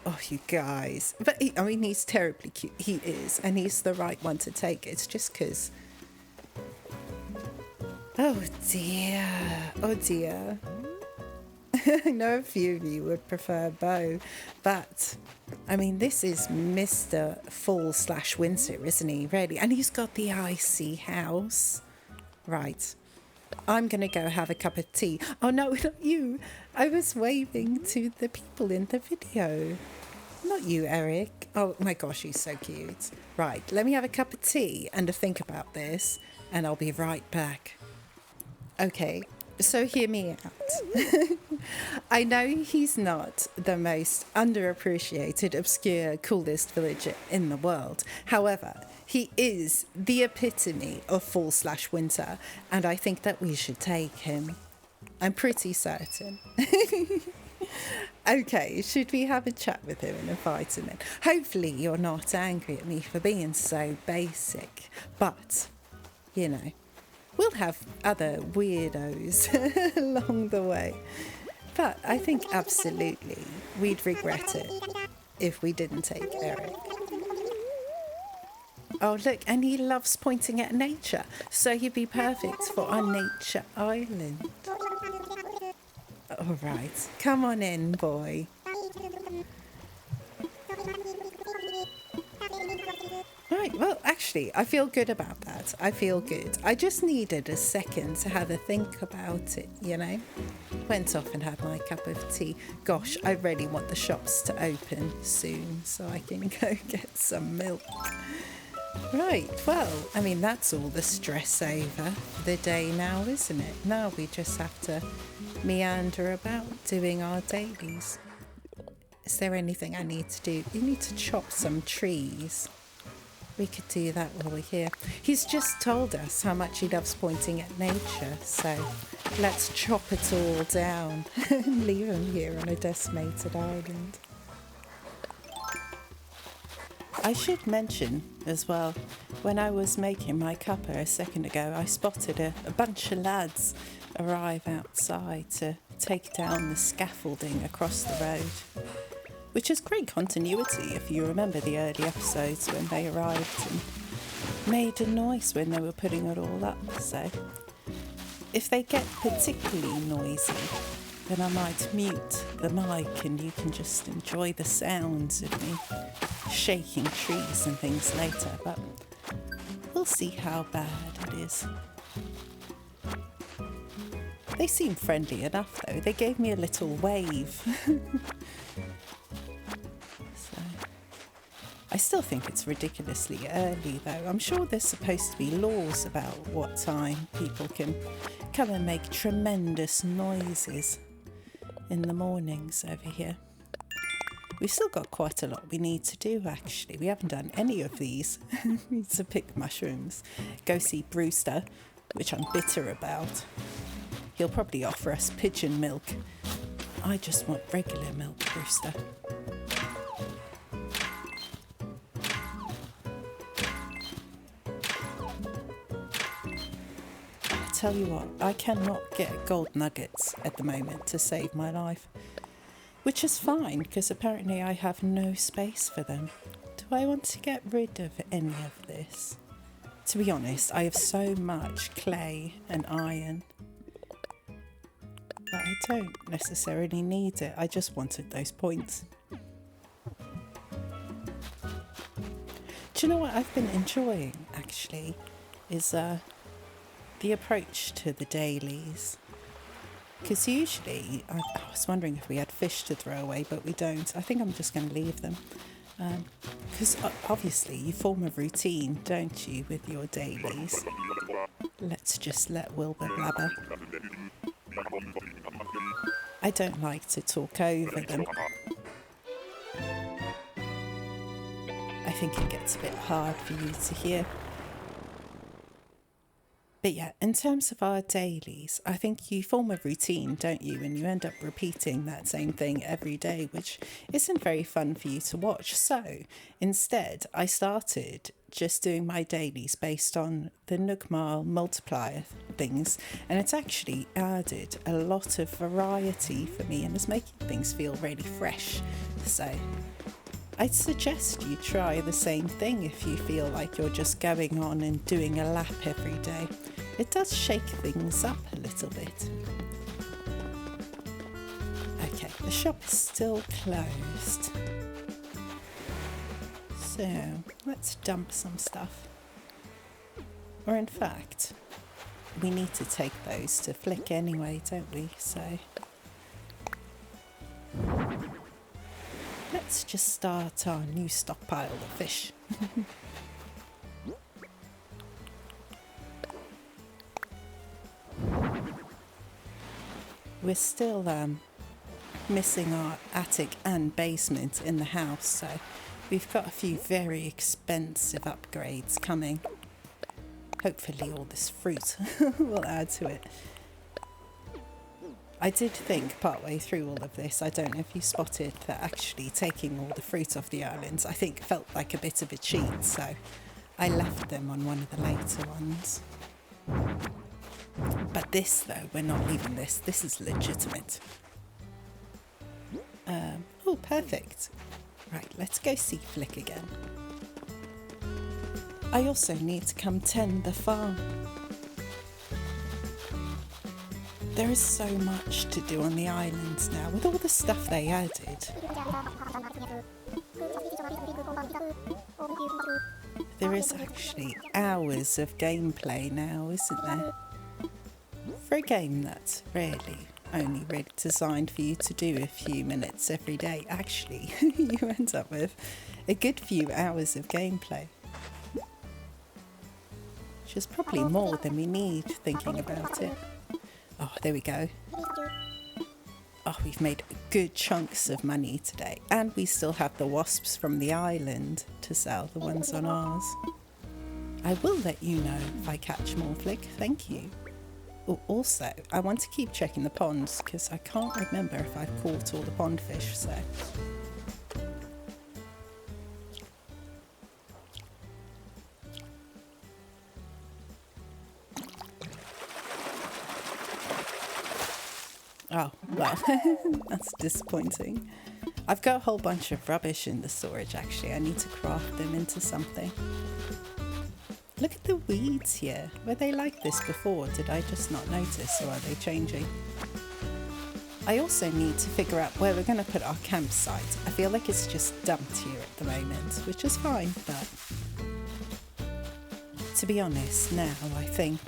Oh, you guys. But, I mean, he's terribly cute. He is. And he's the right one to take. It's just because... Oh, dear. Oh, dear. I know a few of you would prefer Bo. But, I mean, this is Mr. Fall/Winter, isn't he? Really? And he's got the icy house. Right. I'm going to go have a cup of tea. Oh, no, not you. I was waving to the people in the video. Not you, Eric. Oh, my gosh, he's so cute. Right, let me have a cup of tea and a think about this, and I'll be right back. Okay, so hear me out. I know he's not the most underappreciated, obscure, coolest villager in the world. However, he is the epitome of Fall/Winter, and I think that we should take him. I'm pretty certain. Okay, should we have a chat with him and invite him in? Hopefully you're not angry at me for being so basic, but, you know, we'll have other weirdos along the way. But I think absolutely we'd regret it if we didn't take Eric. Oh, look, and he loves pointing at nature, so he'd be perfect for our nature island. All right, come on in, boy. Right, well, actually, I feel good about that. I feel good. I just needed a second to have a think about it, you know? Went off and had my cup of tea. Gosh, I really want the shops to open soon so I can go get some milk. Right, well, I mean, that's all the stress over for the day now, isn't it? Now we just have to meander about doing our dailies. Is there anything I need to do? You need to chop some trees. We could do that while we're here. He's just told us how much he loves pointing at nature, so let's chop it all down and leave him here on a decimated island. I should mention as well, when I was making my cuppa a second ago, I spotted a bunch of lads arrive outside to take down the scaffolding across the road, which is great continuity if you remember the early episodes when they arrived and made a noise when they were putting it all up. So if they get particularly noisy, then I might mute the mic and you can just enjoy the sounds of me shaking trees and things later, but we'll see how bad it is. They seem friendly enough though. They gave me a little wave. So, I still think it's ridiculously early though. I'm sure there's supposed to be laws about what time people can come and make tremendous noises in the mornings over here. We've still got quite a lot we need to do actually. We haven't done any of these. We need to pick mushrooms. Go see Brewster, which I'm bitter about. He'll probably offer us pigeon milk. I just want regular milk, Brewster. I tell you what, I cannot get gold nuggets at the moment to save my life. Which is fine, because apparently I have no space for them. Do I want to get rid of any of this? To be honest, I have so much clay and iron. But I don't necessarily need it. I just wanted those points. Do you know what I've been enjoying, actually? Is the approach to the dailies. Because usually, I was wondering if we had fish to throw away, but we don't. I think I'm just going to leave them. Because obviously you form a routine, don't you, with your dailies. Let's just let Wilbur blabber. I don't like to talk over them. I think it gets a bit hard for you to hear. But yeah, in terms of our dailies, I think you form a routine, don't you? And you end up repeating that same thing every day, which isn't very fun for you to watch. So instead, I started just doing my dailies based on the Nook Miles multiplier things. And it's actually added a lot of variety for me and is making things feel really fresh. So I'd suggest you try the same thing if you feel like you're just going on and doing a lap every day. It does shake things up a little bit. Okay, the shop is still closed. So let's dump some stuff. Or in fact, we need to take those to Flick anyway, don't we? So let's just start our new stockpile of fish. We're still missing our attic and basement in the house, so we've got a few very expensive upgrades coming. Hopefully all this fruit will add to it. I did think partway through all of this, I don't know if you spotted that actually taking all the fruit off the islands, I think felt like a bit of a cheat, so I left them on one of the later ones. But this though, we're not leaving this. This is legitimate. Oh, perfect. Right, let's go see Flick again. I also need to come tend the farm. There is so much to do on the islands now with all the stuff they added. There is actually hours of gameplay now, isn't there? For a game that's really only designed for you to do a few minutes every day, actually you end up with a good few hours of gameplay. Which is probably more than we need, thinking about it. Oh, there we go. Oh, we've made good chunks of money today. And we still have the wasps from the island to sell, the ones on ours. I will let you know if I catch more, Flick. Thank you. Oh, also, I want to keep checking the ponds because I can't remember if I've caught all the pond fish, so... Oh, well, that's disappointing. I've got a whole bunch of rubbish in the storage, actually. I need to craft them into something. Look at the weeds here. Were they like this before? Did I just not notice, or are they changing? I also need to figure out where we're going to put our campsite. I feel like it's just dumped here at the moment, which is fine, but to be honest now, I think,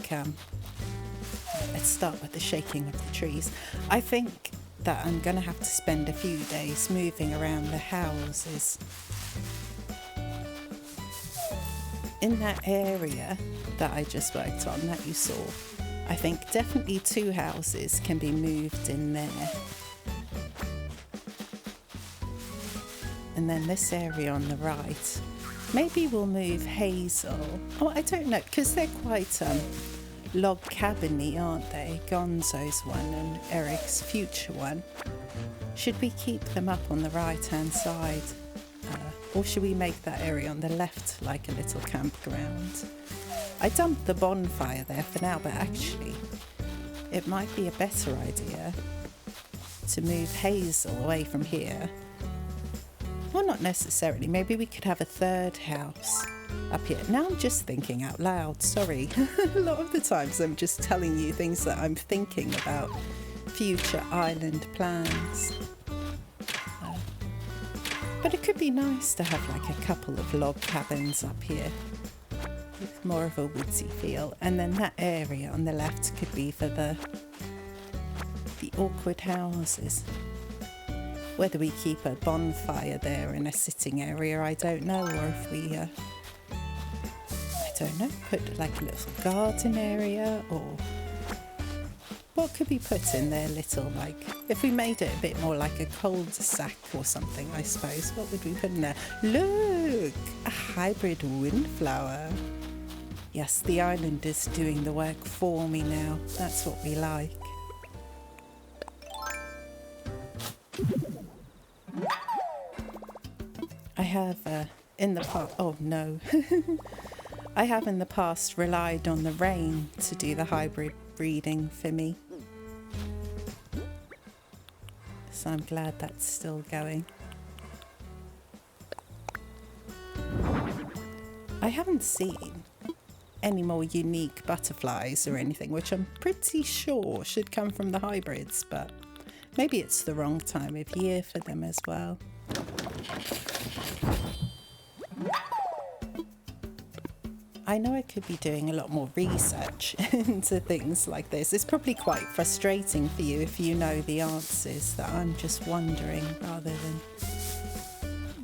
let's start with the shaking of the trees. I think that I'm going to have to spend a few days moving around the houses. In that area that I just worked on, that you saw, I think definitely 2 houses can be moved in there. And then this area on the right, maybe we'll move Hazel. Oh, I don't know, because they're quite log cabin-y, aren't they? Gonzo's one and Eric's future one. Should we keep them up on the right-hand side? Or should we make that area on the left like a little campground? I dumped the bonfire there for now, but actually it might be a better idea to move Hazel away from here. Well, not necessarily. Maybe we could have a 3rd house up here. Now I'm just thinking out loud, sorry. A lot of the times I'm just telling you things that I'm thinking about future island plans. But it could be nice to have like a couple of log cabins up here with more of a woodsy feel. And then that area on the left could be for the awkward houses. Whether we keep a bonfire there in a sitting area, I don't know, or if we, I don't know, put like a little garden area, or what could be put in there little, like, if we made it a bit more like a cul-de-sac or something, I suppose, what would we put in there? Look, a hybrid windflower. Yes, the island is doing the work for me now. That's what we like. I have in the past, oh no, I have in the past relied on the rain to do the hybrid breeding for me. So I'm glad that's still going. I haven't seen any more unique butterflies or anything, which I'm pretty sure should come from the hybrids, but maybe it's the wrong time of year for them as well. I know I could be doing a lot more research into things like this. It's probably quite frustrating for you if you know the answers that I'm just wondering, rather than,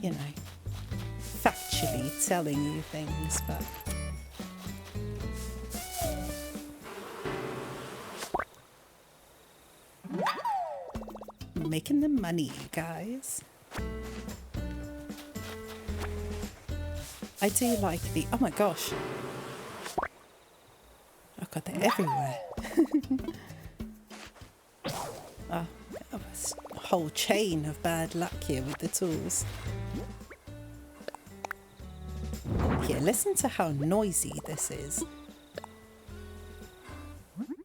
you know, factually telling you things, but making the money, you guys. I do like the, oh my gosh, oh god, they're everywhere. Oh, a whole chain of bad luck here with the tools. Here, listen to how noisy this is.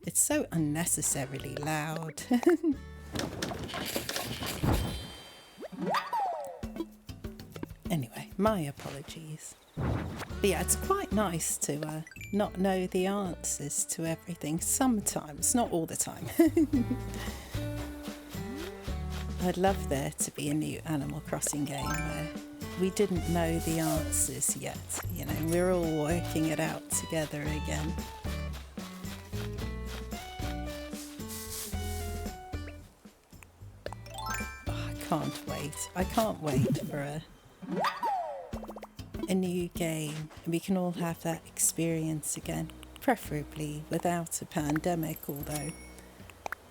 It's so unnecessarily loud. Anyway, my apologies. But yeah, it's quite nice to not know the answers to everything sometimes, not all the time. I'd love there to be a new Animal Crossing game where we didn't know the answers yet, you know, we're all working it out together again. Oh, I can't wait for a new game, and we can all have that experience again, preferably without a pandemic, although,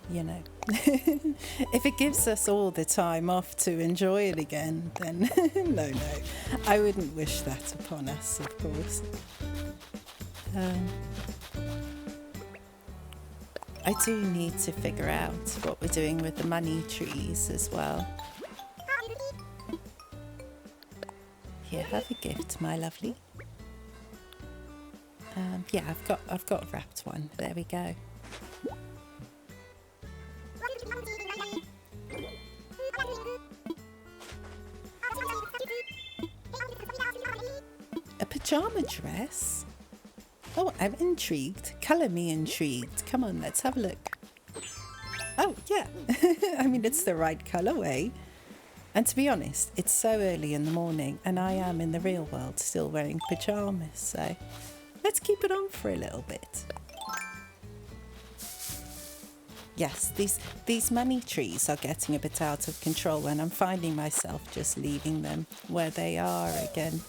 you know, if it gives us all the time off to enjoy it again, then no, I wouldn't wish that upon us, of course. I do need to figure out what we're doing with the money trees as well. Here, have a gift, my lovely. Yeah, I've got a wrapped one. There we go. A pajama dress? Oh, I'm intrigued. Colour me intrigued. Come on, let's have a look. Oh, yeah. I mean, it's the right colourway. And to be honest, it's so early in the morning and I am in the real world still wearing pyjamas, so let's keep it on for a little bit. Yes, these money trees are getting a bit out of control and I'm finding myself just leaving them where they are again.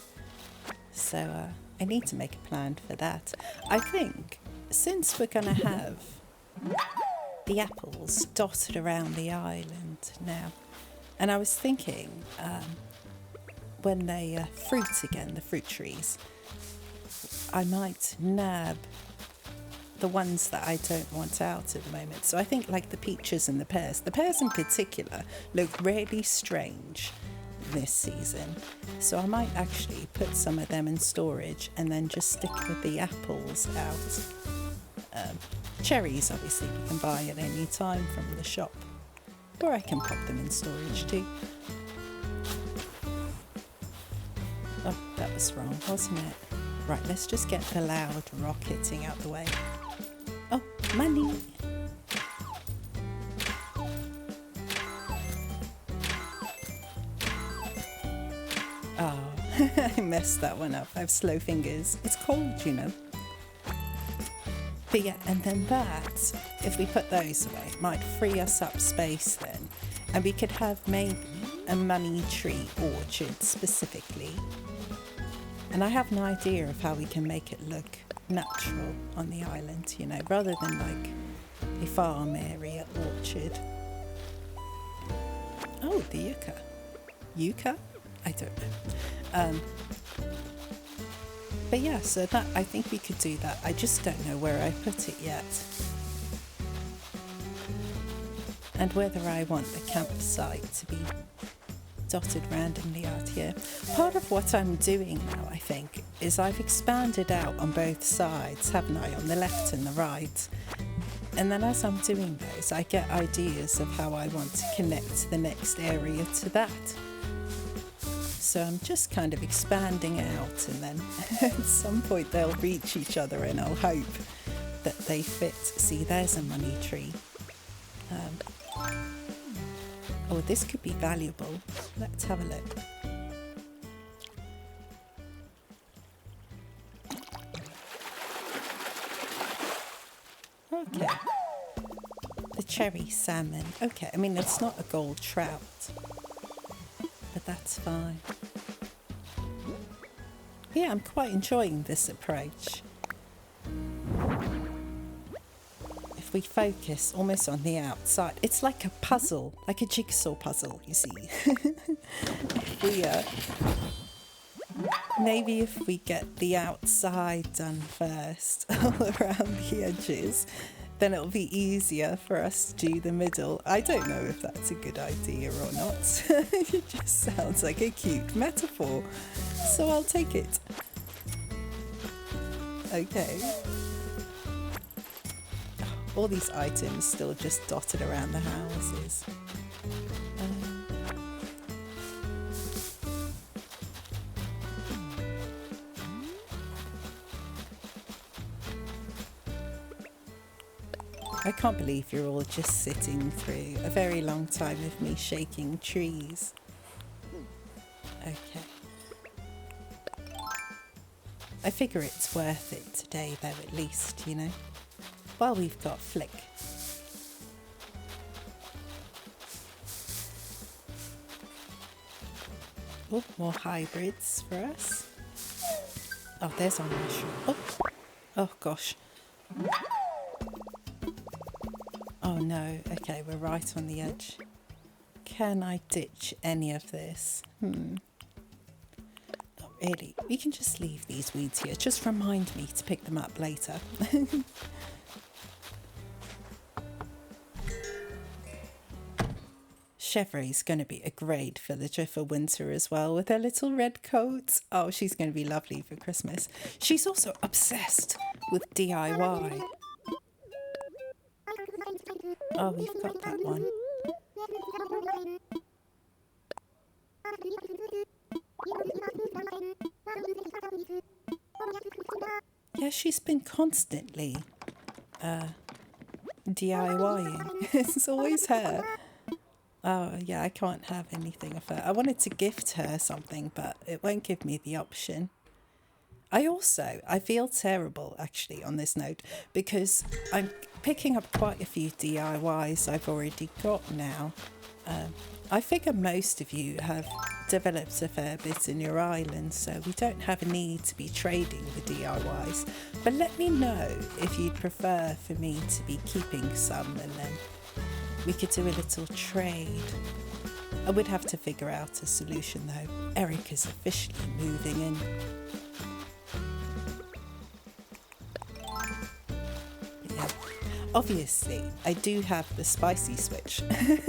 So I need to make a plan for that. I think since we're going to have the apples dotted around the island now, and I was thinking when they fruit again, the fruit trees, I might nab the ones that I don't want out at the moment. So I think like the peaches and the pears in particular look really strange this season. So I might actually put some of them in storage and then just stick with the apples out. Cherries obviously you can buy at any time from the shop, or I can pop them in storage too. Oh, that was wrong, wasn't it? Right, let's just get the loud rock hitting out the way. Oh, money! Oh, I messed that one up. I have slow fingers. It's cold, you know. But yeah, and then that, if we put those away, might free us up space then. And we could have maybe a money tree orchard specifically. And I have an idea of how we can make it look natural on the island, you know, rather than like a farm area orchard. Oh, the yucca. Yucca? I don't know. But yeah, so that I think we could do that. I just don't know where I put it yet. And whether I want the campsite to be dotted randomly out here. Part of what I'm doing now, I think, is I've expanded out on both sides, haven't I, on the left and the right. And then as I'm doing those, I get ideas of how I want to connect the next area to that. So I'm just kind of expanding out, and then at some point they'll reach each other and I'll hope that they fit. See, there's a money tree. Oh, this could be valuable. Let's have a look. Okay. The cherry salmon. Okay, I mean, it's not a gold trout, but that's fine. Yeah, I'm quite enjoying this approach. If we focus almost on the outside, it's like a puzzle, like a jigsaw puzzle, you see. Maybe if we get the outside done first, all around the edges, then it'll be easier for us to do the middle. I don't know if that's a good idea or not. It just sounds like a cute metaphor, so I'll take it. Okay. All these items still just dotted around the houses. I can't believe you're all just sitting through a very long time of me shaking trees. Okay. I figure it's worth it today though, at least, you know, while we've got Flick. Oh, more hybrids for us. Oh, there's our mushroom. Oh gosh. Oh no, okay, we're right on the edge. Can I ditch any of this? Not really. We can just leave these weeds here. Just remind me to pick them up later. Chevrolet's going to be a great villager for winter as well, with her little red coat. Oh, she's going to be lovely for Christmas. She's also obsessed with DIY. Oh, we've got that one. Yeah, she's been constantly DIYing. It's always her. Oh, yeah, I can't have anything of her. I wanted to gift her something, but it won't give me the option. I feel terrible actually on this note because I'm picking up quite a few DIYs I've already got now. I figure most of you have developed a fair bit in your island, so we don't have a need to be trading the DIYs. But let me know if you'd prefer for me to be keeping some, and then we could do a little trade. I would have to figure out a solution though. Eric is officially moving in. Yeah. Obviously, I do have the spicy switch,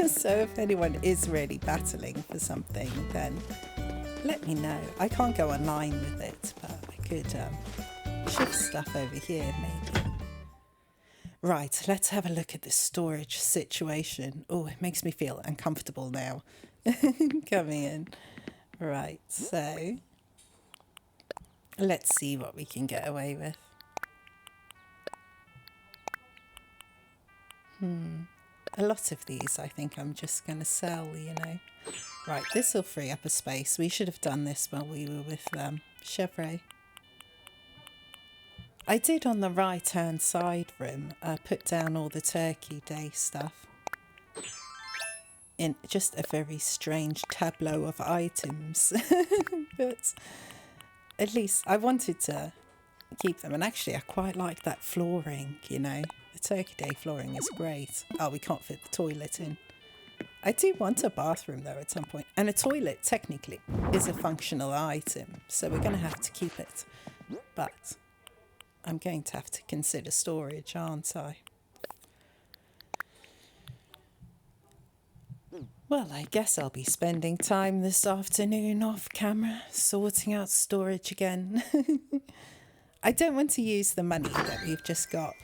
so if anyone is really battling for something, then let me know. I can't go online with it, but I could shift stuff over here maybe. Right, let's have a look at the storage situation. Oh, it makes me feel uncomfortable now coming in. Right, so let's see what we can get away with. A lot of these I think I'm just going to sell, you know. Right, this will free up a space. We should have done this while we were with Chevrolet. I did on the right hand side room put down all the Turkey Day stuff in just a very strange tableau of items. But at least I wanted to keep them, and actually I quite like that flooring, you know. The Turkey Day flooring is great. Oh, we can't fit the toilet in. I do want a bathroom though at some point, and a toilet technically is a functional item, so we're going to have to keep it. But I'm going to have to consider storage, aren't I? Well, I guess I'll be spending time this afternoon off camera, sorting out storage again. I don't want to use the money that we've just got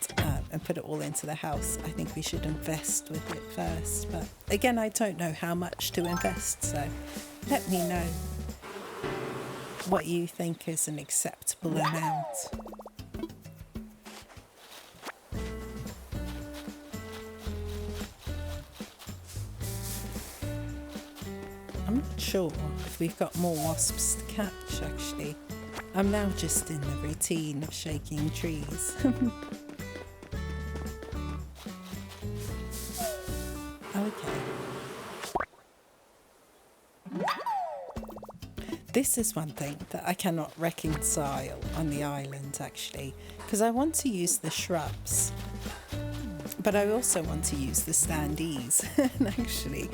and put it all into the house. I think we should invest with it first. But again, I don't know how much to invest, so let me know what you think is an acceptable amount. I'm not sure if we've got more wasps to catch, actually. I'm now just in the routine of shaking trees. Okay. This is one thing that I cannot reconcile on the island, actually, because I want to use the shrubs, but I also want to use the standees. And actually,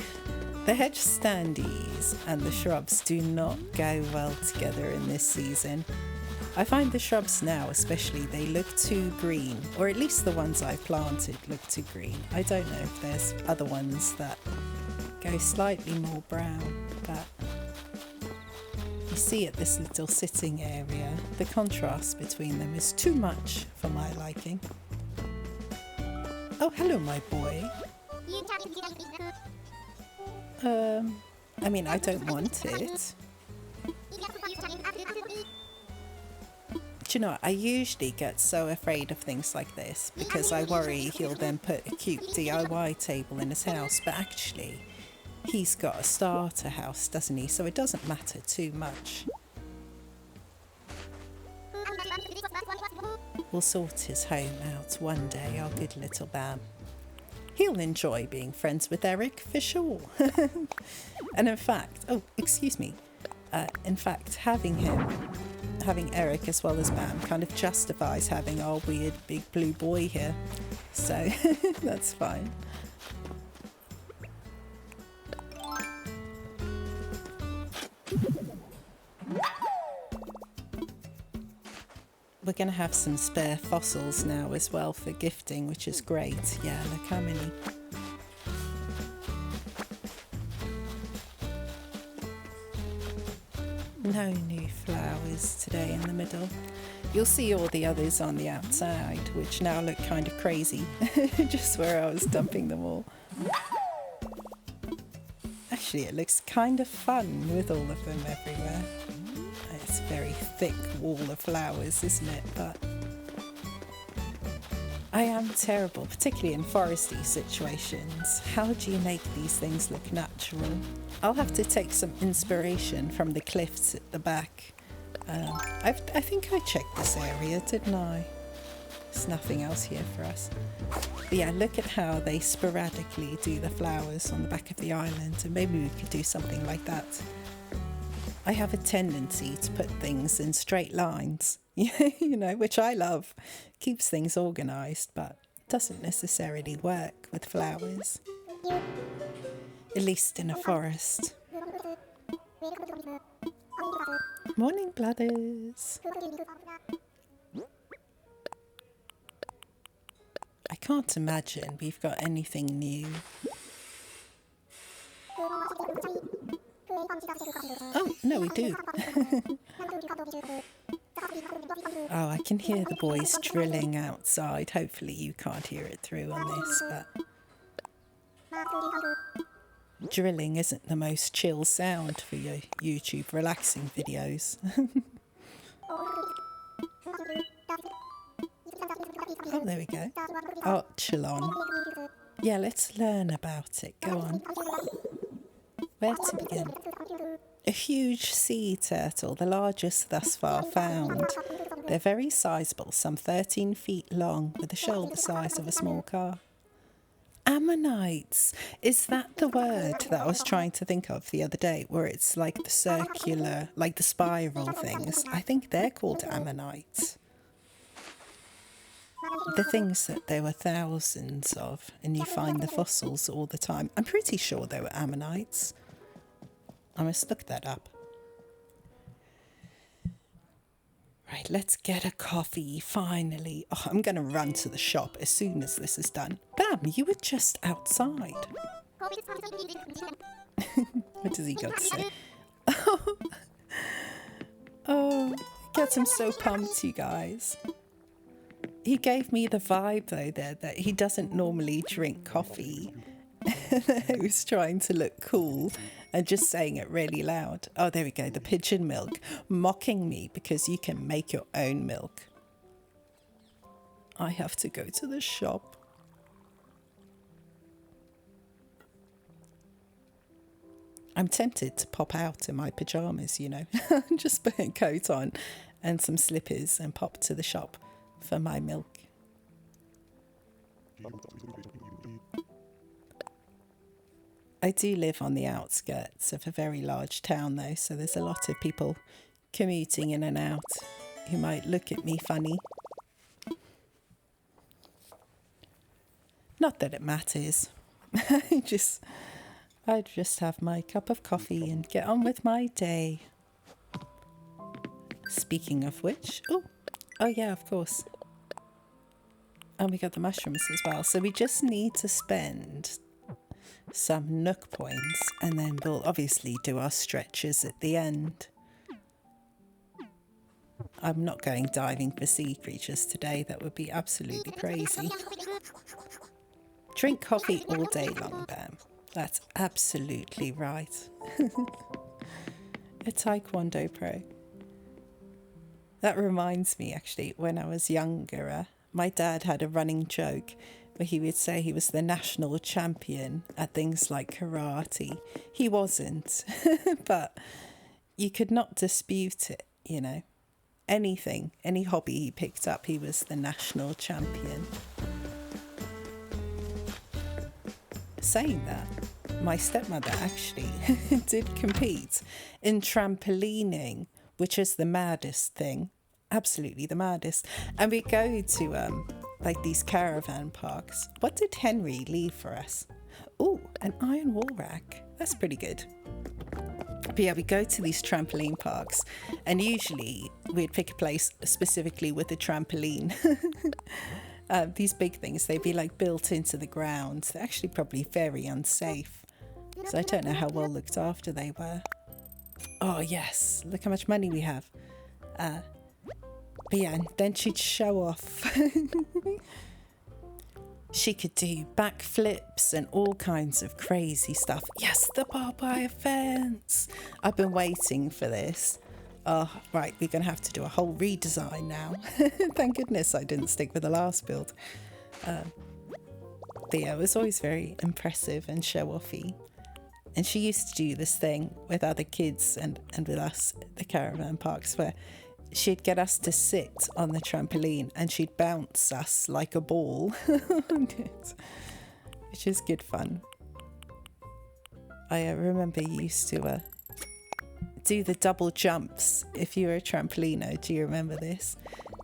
the hedge standees and the shrubs do not go well together in this season. I find the shrubs now especially, they look too green, or at least the ones I've planted look too green. I don't know if there's other ones that go slightly more brown, but you see at this little sitting area, the contrast between them is too much for my liking. Oh, hello, my boy. I mean, I don't want it. Do you know what? I usually get so afraid of things like this because I worry he'll then put a cute DIY table in his house, but actually he's got a starter house, doesn't he? So it doesn't matter too much. We'll sort his home out one day, our good little Bam. He'll enjoy being friends with Eric for sure. And in fact, oh, excuse me. In fact, having Eric as well as Bam kind of justifies having our weird big blue boy here. So that's fine. We're going to have some spare fossils now as well for gifting, which is great. Yeah, look how many. No new flowers today in the middle. You'll see all the others on the outside, which now look kind of crazy, just where I was dumping them all. Actually, it looks kind of fun with all of them everywhere. It's a very thick wall of flowers, isn't it? But I am terrible, particularly in foresty situations. How do you make these things look natural? I'll have to take some inspiration from the cliffs at the back. I think I checked this area, didn't I? There's nothing else here for us. But yeah, look at how they sporadically do the flowers on the back of the island, and maybe we could do something like that. I have a tendency to put things in straight lines, you know, which I love. Keeps things organised, but doesn't necessarily work with flowers. At least in a forest. Morning, Blathers. I can't imagine we've got anything new. Oh, no, we do. Oh, I can hear the boys drilling outside. Hopefully you can't hear it through on this, but drilling isn't the most chill sound for your YouTube relaxing videos. Oh, there we go. Oh, chill on. Yeah, let's learn about it. Go on. Where to begin? A huge sea turtle, the largest thus far found. They're very sizable, some 13 feet long, with a shoulder size of a small car. Ammonites! Is that the word that I was trying to think of the other day, where it's like the circular, like the spiral things? I think they're called ammonites. The things that there were thousands of, and you find the fossils all the time. I'm pretty sure they were ammonites. I must look that up. Right, let's get a coffee, finally. Oh, I'm going to run to the shop as soon as this is done. Bam, you were just outside. What does he got to say? Oh, gets him so pumped, you guys. He gave me the vibe, though, there, that he doesn't normally drink coffee. He was trying to look cool and just saying it really loud. Oh, there we go, the pigeon milk. Mocking me because you can make your own milk. I have to go to the shop. I'm tempted to pop out in my pyjamas, you know. Just put a coat on and some slippers and pop to the shop for my milk. I do live on the outskirts of a very large town though, so there's a lot of people commuting in and out who might look at me funny. Not that it matters. I'd just have my cup of coffee and get on with my day. Speaking of which, oh yeah, of course. And we got the mushrooms as well. So we just need to spend some Nook points, and then we'll obviously do our stretches at the end. I'm not going diving for sea creatures today. That would be absolutely crazy. Drink coffee all day long, Bam. That's absolutely right. A Taekwondo pro. That reminds me, actually, when I was younger, my dad had a running joke where he would say he was the national champion at things like karate. He wasn't, but you could not dispute it, you know. Anything, any hobby he picked up, he was the national champion. Saying that, my stepmother actually did compete in trampolining, which is the maddest thing. Absolutely the maddest. And we go to like these caravan parks. What did Henry leave for us? Oh, an iron wall rack. That's pretty good. But yeah, we go to these trampoline parks, and usually we'd pick a place specifically with a trampoline. These big things, they'd be like built into the ground. They're actually probably very unsafe. So I don't know how well looked after they were. Oh yes, look how much money we have. But yeah, and then she'd show off. She could do backflips and all kinds of crazy stuff. Yes, the barbed wire fence. I've been waiting for this. Oh, right, we're going to have to do a whole redesign now. Thank goodness I didn't stick with the last build. But yeah, it was always very impressive and show-offy. And she used to do this thing with other kids and with us at the caravan parks where she'd get us to sit on the trampoline and she'd bounce us like a ball, which is good fun. I remember you used to do the double jumps if you were a trampolino. Do you remember this?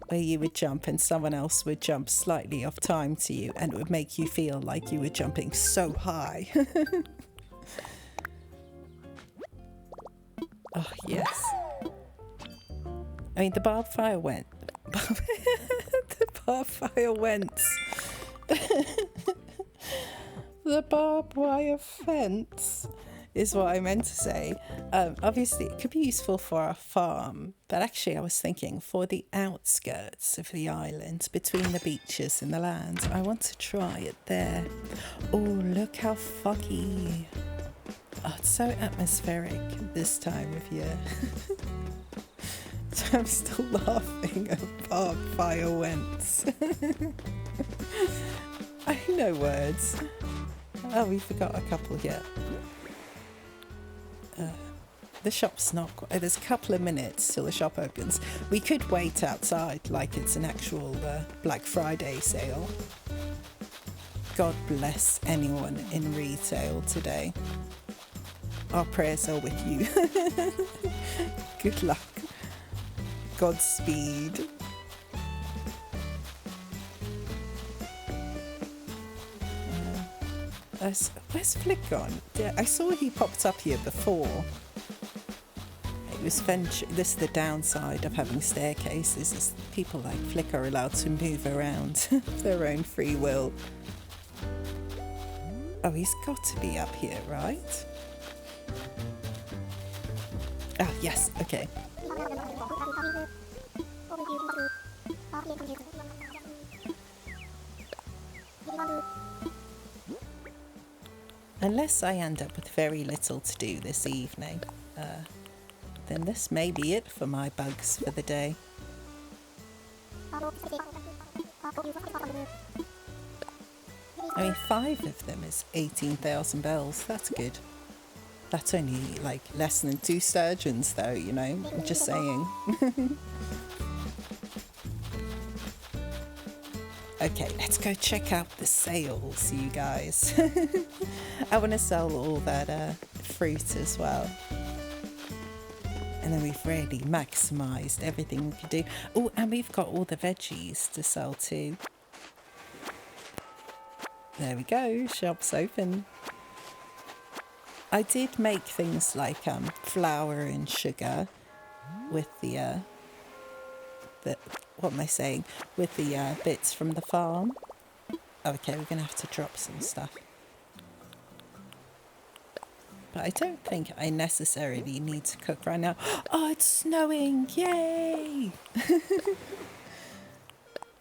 Where you would jump and someone else would jump slightly off time to you and it would make you feel like you were jumping so high. Oh, yes. I mean, the barbed fire went. The barbed fire went. The barbed wire fence is what I meant to say. Obviously, it could be useful for our farm, but actually I was thinking for the outskirts of the island, between the beaches and the land, I want to try it there. Oh, look how foggy. Oh, it's so atmospheric this time of year. So I'm still laughing at barbed fire wents. I know words. Oh, we forgot a couple yet. The shop's not quite... There's a couple of minutes till the shop opens. We could wait outside like it's an actual Black Friday sale. God bless anyone in retail today. Our prayers are with you. Good luck. Godspeed. Where's Flick gone? I saw he popped up here before. It was this is the downside of having staircases, is people like Flick are allowed to move around of their own free will. Oh, he's got to be up here, right? Ah, yes, okay. Unless I end up with very little to do this evening, then this may be it for my bugs for the day. I mean, 5 of them is 18,000 bells. That's good. That's only like less than 2 sturgeons though, you know, I'm just saying. Okay, let's go check out the sales, you guys. I want to sell all that fruit as well. And then we've really maximised everything we can do. Oh, and we've got all the veggies to sell too. There we go, shop's open. I did make things like flour and sugar with the what am I saying? With the bits from the farm. Okay, we're going to have to drop some stuff. But I don't think I necessarily need to cook right now. Oh, it's snowing! Yay!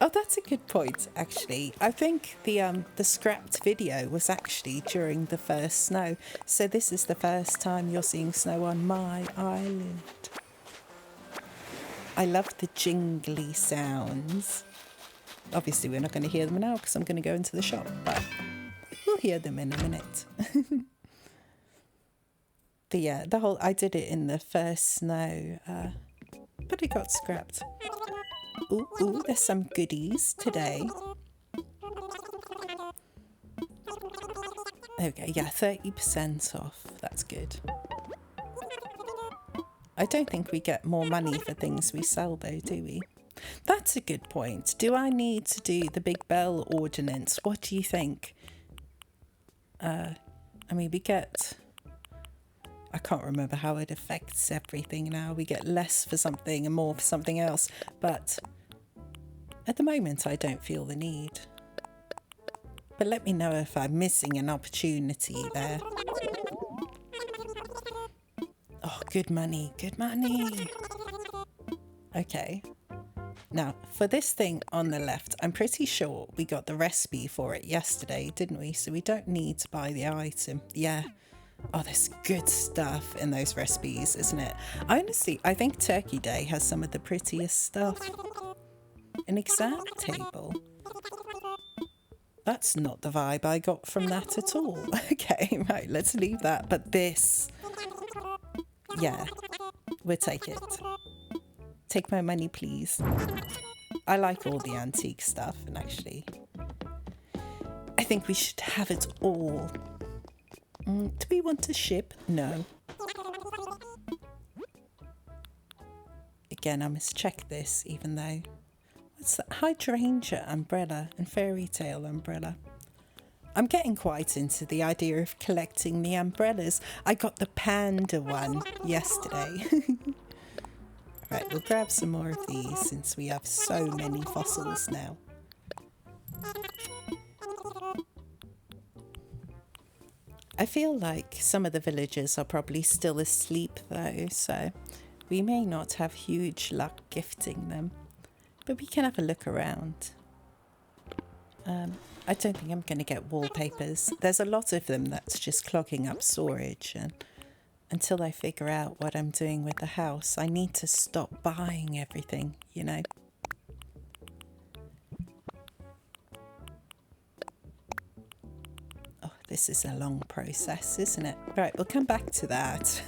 Oh, that's a good point, actually. I think the scrapped video was actually during the first snow. So this is the first time you're seeing snow on my island. I love the jingly sounds. Obviously, we're not going to hear them now because I'm going to go into the shop, but we'll hear them in a minute. But yeah, I did it in the first snow, but it got scrapped. Ooh, there's some goodies today. Okay, yeah, 30% off. That's good. I don't think we get more money for things we sell though, do we? That's a good point. Do I need to do the Big Bell Ordinance? What do you think? I mean, we get... I can't remember how it affects everything now. We get less for something and more for something else. But at the moment, I don't feel the need. But let me know if I'm missing an opportunity there. Oh, good money, good money. Okay. Now, for this thing on the left, I'm pretty sure we got the recipe for it yesterday, didn't we? So we don't need to buy the item. Yeah. Oh, there's good stuff in those recipes, isn't it? Honestly, I think Turkey Day has some of the prettiest stuff. An exam table. That's not the vibe I got from that at all. Okay, right, let's leave that. But this, yeah, we'll take it. Take my money, please. I like all the antique stuff, and actually, I think we should have it all. Do we want to ship? No. Again, I must check this, even though... What's that? Hydrangea umbrella and fairy tale umbrella. I'm getting quite into the idea of collecting the umbrellas. I got the panda one yesterday. Right, we'll grab some more of these since we have so many fossils now. I feel like some of the villagers are probably still asleep though, so we may not have huge luck gifting them, but we can have a look around. I don't think I'm going to get wallpapers. There's a lot of them that's just clogging up storage, and until I figure out what I'm doing with the house, I need to stop buying everything, you know. Oh, this is a long process, isn't it? Right, we'll come back to that.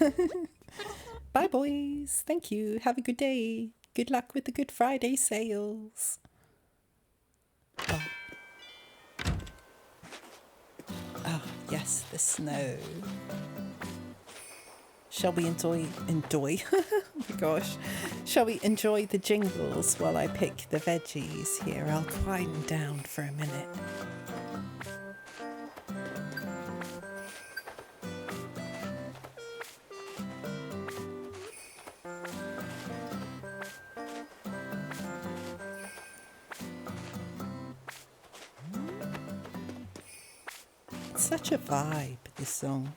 Bye, boys. Thank you. Have a good day. Good luck with the Good Friday sales. Oh. Oh, yes, the snow. Shall we enjoy? Oh my gosh. Shall we enjoy the jingles while I pick the veggies here? I'll quieten down for a minute. It's such a vibe, this song.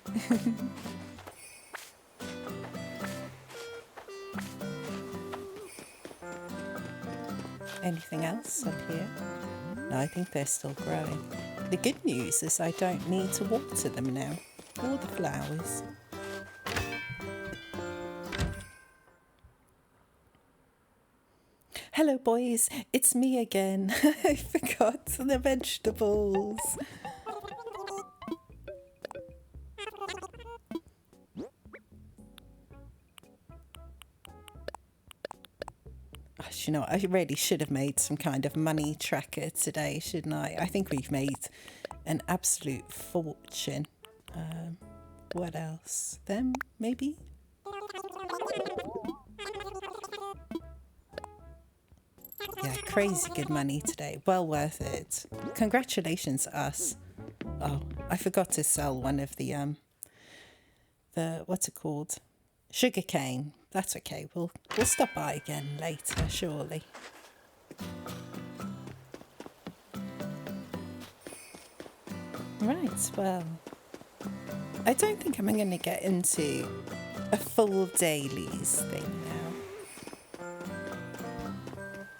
Anything else up here? No, I think they're still growing. The good news is I don't need to water them now, or the flowers. Hello boys, it's me again. I forgot the vegetables. You know, I really should have made some kind of money tracker today, shouldn't I? I think we've made an absolute fortune. What else? Them, maybe? Yeah, crazy good money today. Well worth it. Congratulations, us. Oh, I forgot to sell one of the what's it called? Sugarcane. That's okay. We'll stop by again later, surely. Right, well, I don't think I'm going to get into a full dailies thing now.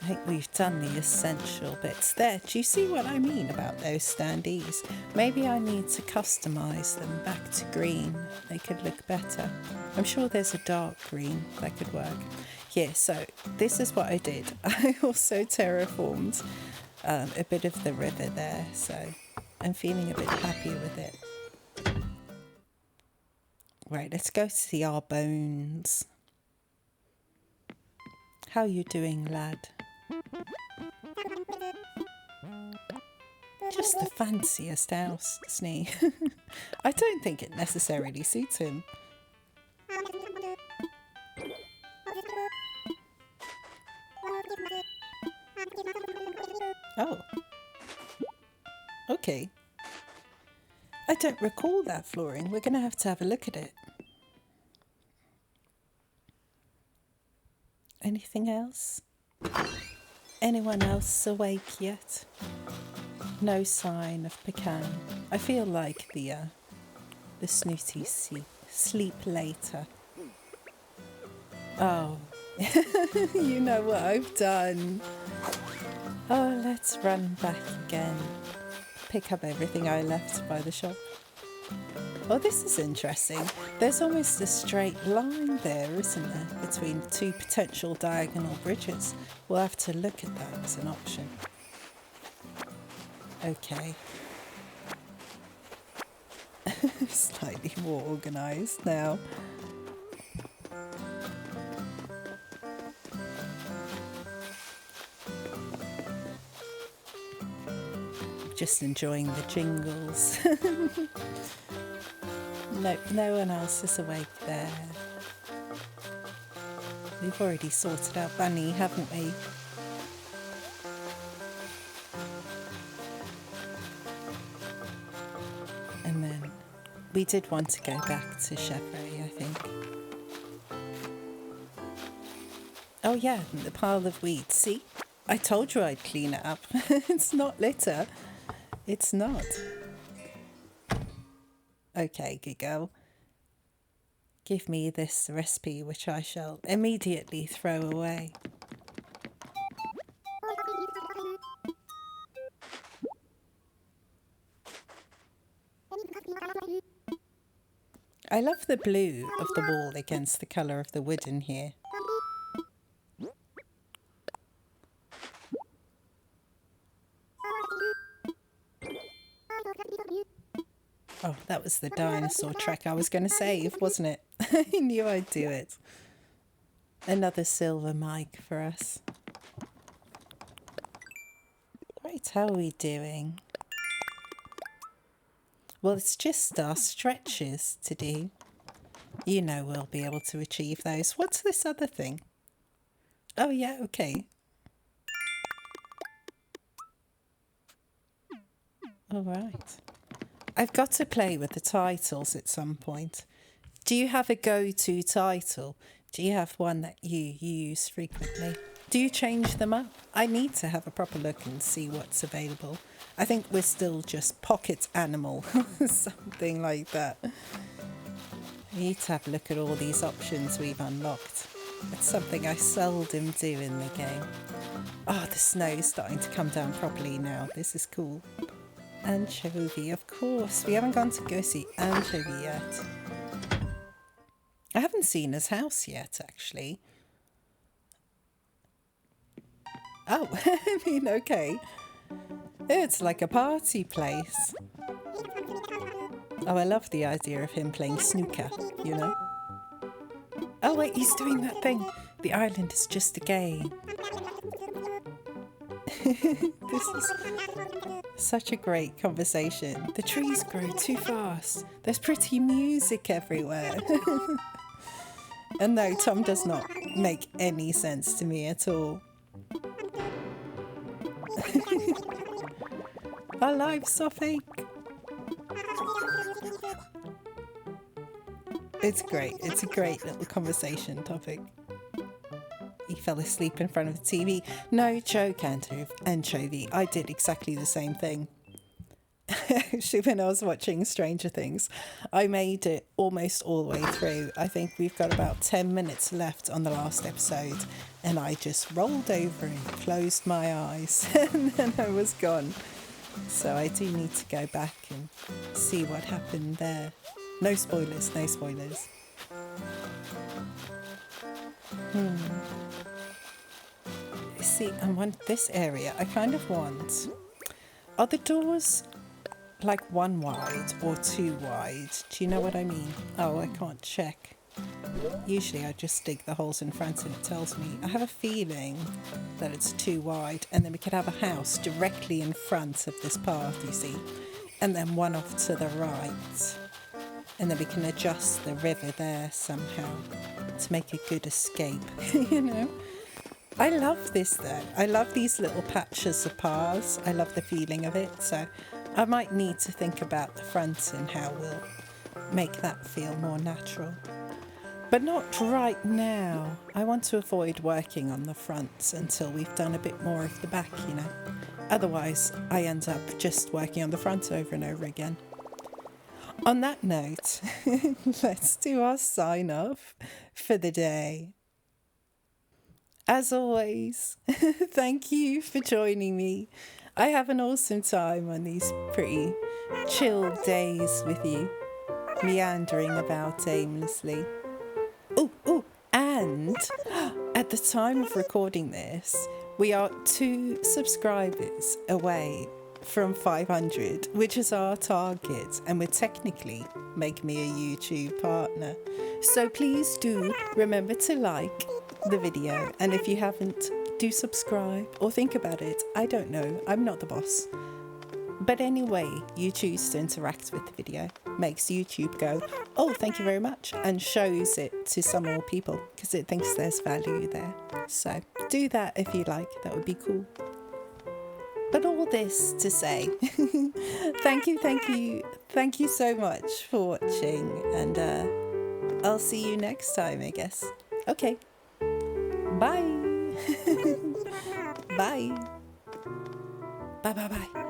I think we've done the essential bits there. Do you see what I mean about those standees? Maybe I need to customise them back to green. They could look better. I'm sure there's a dark green that could work. Yeah, so this is what I did. I also terraformed a bit of the river there, so I'm feeling a bit happier with it. Right, let's go see our bones. How you doing, lad? Just the fanciest house, isn't he? I don't think it necessarily suits him. Oh. Okay. I don't recall that flooring. We're going to have a look at it. Anything else? Anyone else awake yet? No sign of pecan. I feel like the snooty sleep later. Oh, you know what I've done. Oh, let's run back again. Pick up everything I left by the shop. Oh, this is interesting. There's almost a straight line there, isn't there, between two potential diagonal bridges. We'll have to look at that as an option. Okay. Slightly more organised now. Just enjoying the jingles. No one else is awake there. We've already sorted out Bunny, haven't we? And then we did want to go back to Chevrolet, I think. Oh yeah, the pile of weeds. See? I told you I'd clean it up. It's not litter. It's not. Okay, good girl. Give me this recipe, which I shall immediately throw away. I love the blue of the wall against the colour of the wood in here. Oh, that was the dinosaur track I was going to save, wasn't it? I knew I'd do it. Another silver mic for us. Right, how are we doing? Well, it's just our stretches to do. You know we'll be able to achieve those. What's this other thing? Oh, yeah, okay. All right. I've got to play with the titles at some point. Do you have a go-to title? Do you have one that you use frequently? Do you change them up? I need to have a proper look and see what's available. I think we're still just Pocket Animal, something like that. I need to have a look at all these options we've unlocked. It's something I seldom do in the game. Oh, the snow is starting to come down properly now. This is cool. Anchovy, of course. We haven't gone to go see Anchovy yet. I haven't seen his house yet, actually. Oh, I mean, okay. It's like a party place. Oh, I love the idea of him playing snooker, you know? Oh, wait, he's doing that thing. The island is just a game. This is such a great conversation. The trees grow too fast. There's pretty music everywhere. And no, Tom does not make any sense to me at all. Our lives are fake. It's great. It's a great little conversation topic. He fell asleep in front of the TV. No joke, Anchovy. I did exactly the same thing. Actually, when I was watching Stranger Things, I made it almost all the way through. I think we've got about 10 minutes left on the last episode, and I just rolled over and closed my eyes, and then I was gone. So I do need to go back and see what happened there. No spoilers, no spoilers. See, I want this area. I kind of want... Are the doors like one wide or two wide? Do you know what I mean? Oh, I can't check. Usually I just dig the holes in front and it tells me. I have a feeling that it's too wide, and then we could have a house directly in front of this path, you see, and then one off to the right. And then we can adjust the river there somehow to make a good escape, you know? I love this though. I love these little patches of paths. I love the feeling of it. So I might need to think about the front and how we'll make that feel more natural. But not right now. I want to avoid working on the front until we've done a bit more of the back, you know. Otherwise, I end up just working on the front over and over again. On that note, let's do our sign off for the day. As always, thank you for joining me. I have an awesome time on these pretty chill days with you, meandering about aimlessly. Oh, and at the time of recording this, we are 2 subscribers away from 500, which is our target, and would technically make me a YouTube partner. So please do remember to like the video, and if you haven't, do subscribe or think about it. I don't know, I'm not the boss. But anyway, you choose to interact with the video makes YouTube go, oh, thank you very much, and shows it to some more people because it thinks there's value there. So do that if you like, that would be cool. But all this to say, thank you so much for watching, and I'll see you next time, I guess. Okay, bye. Bye. Bye.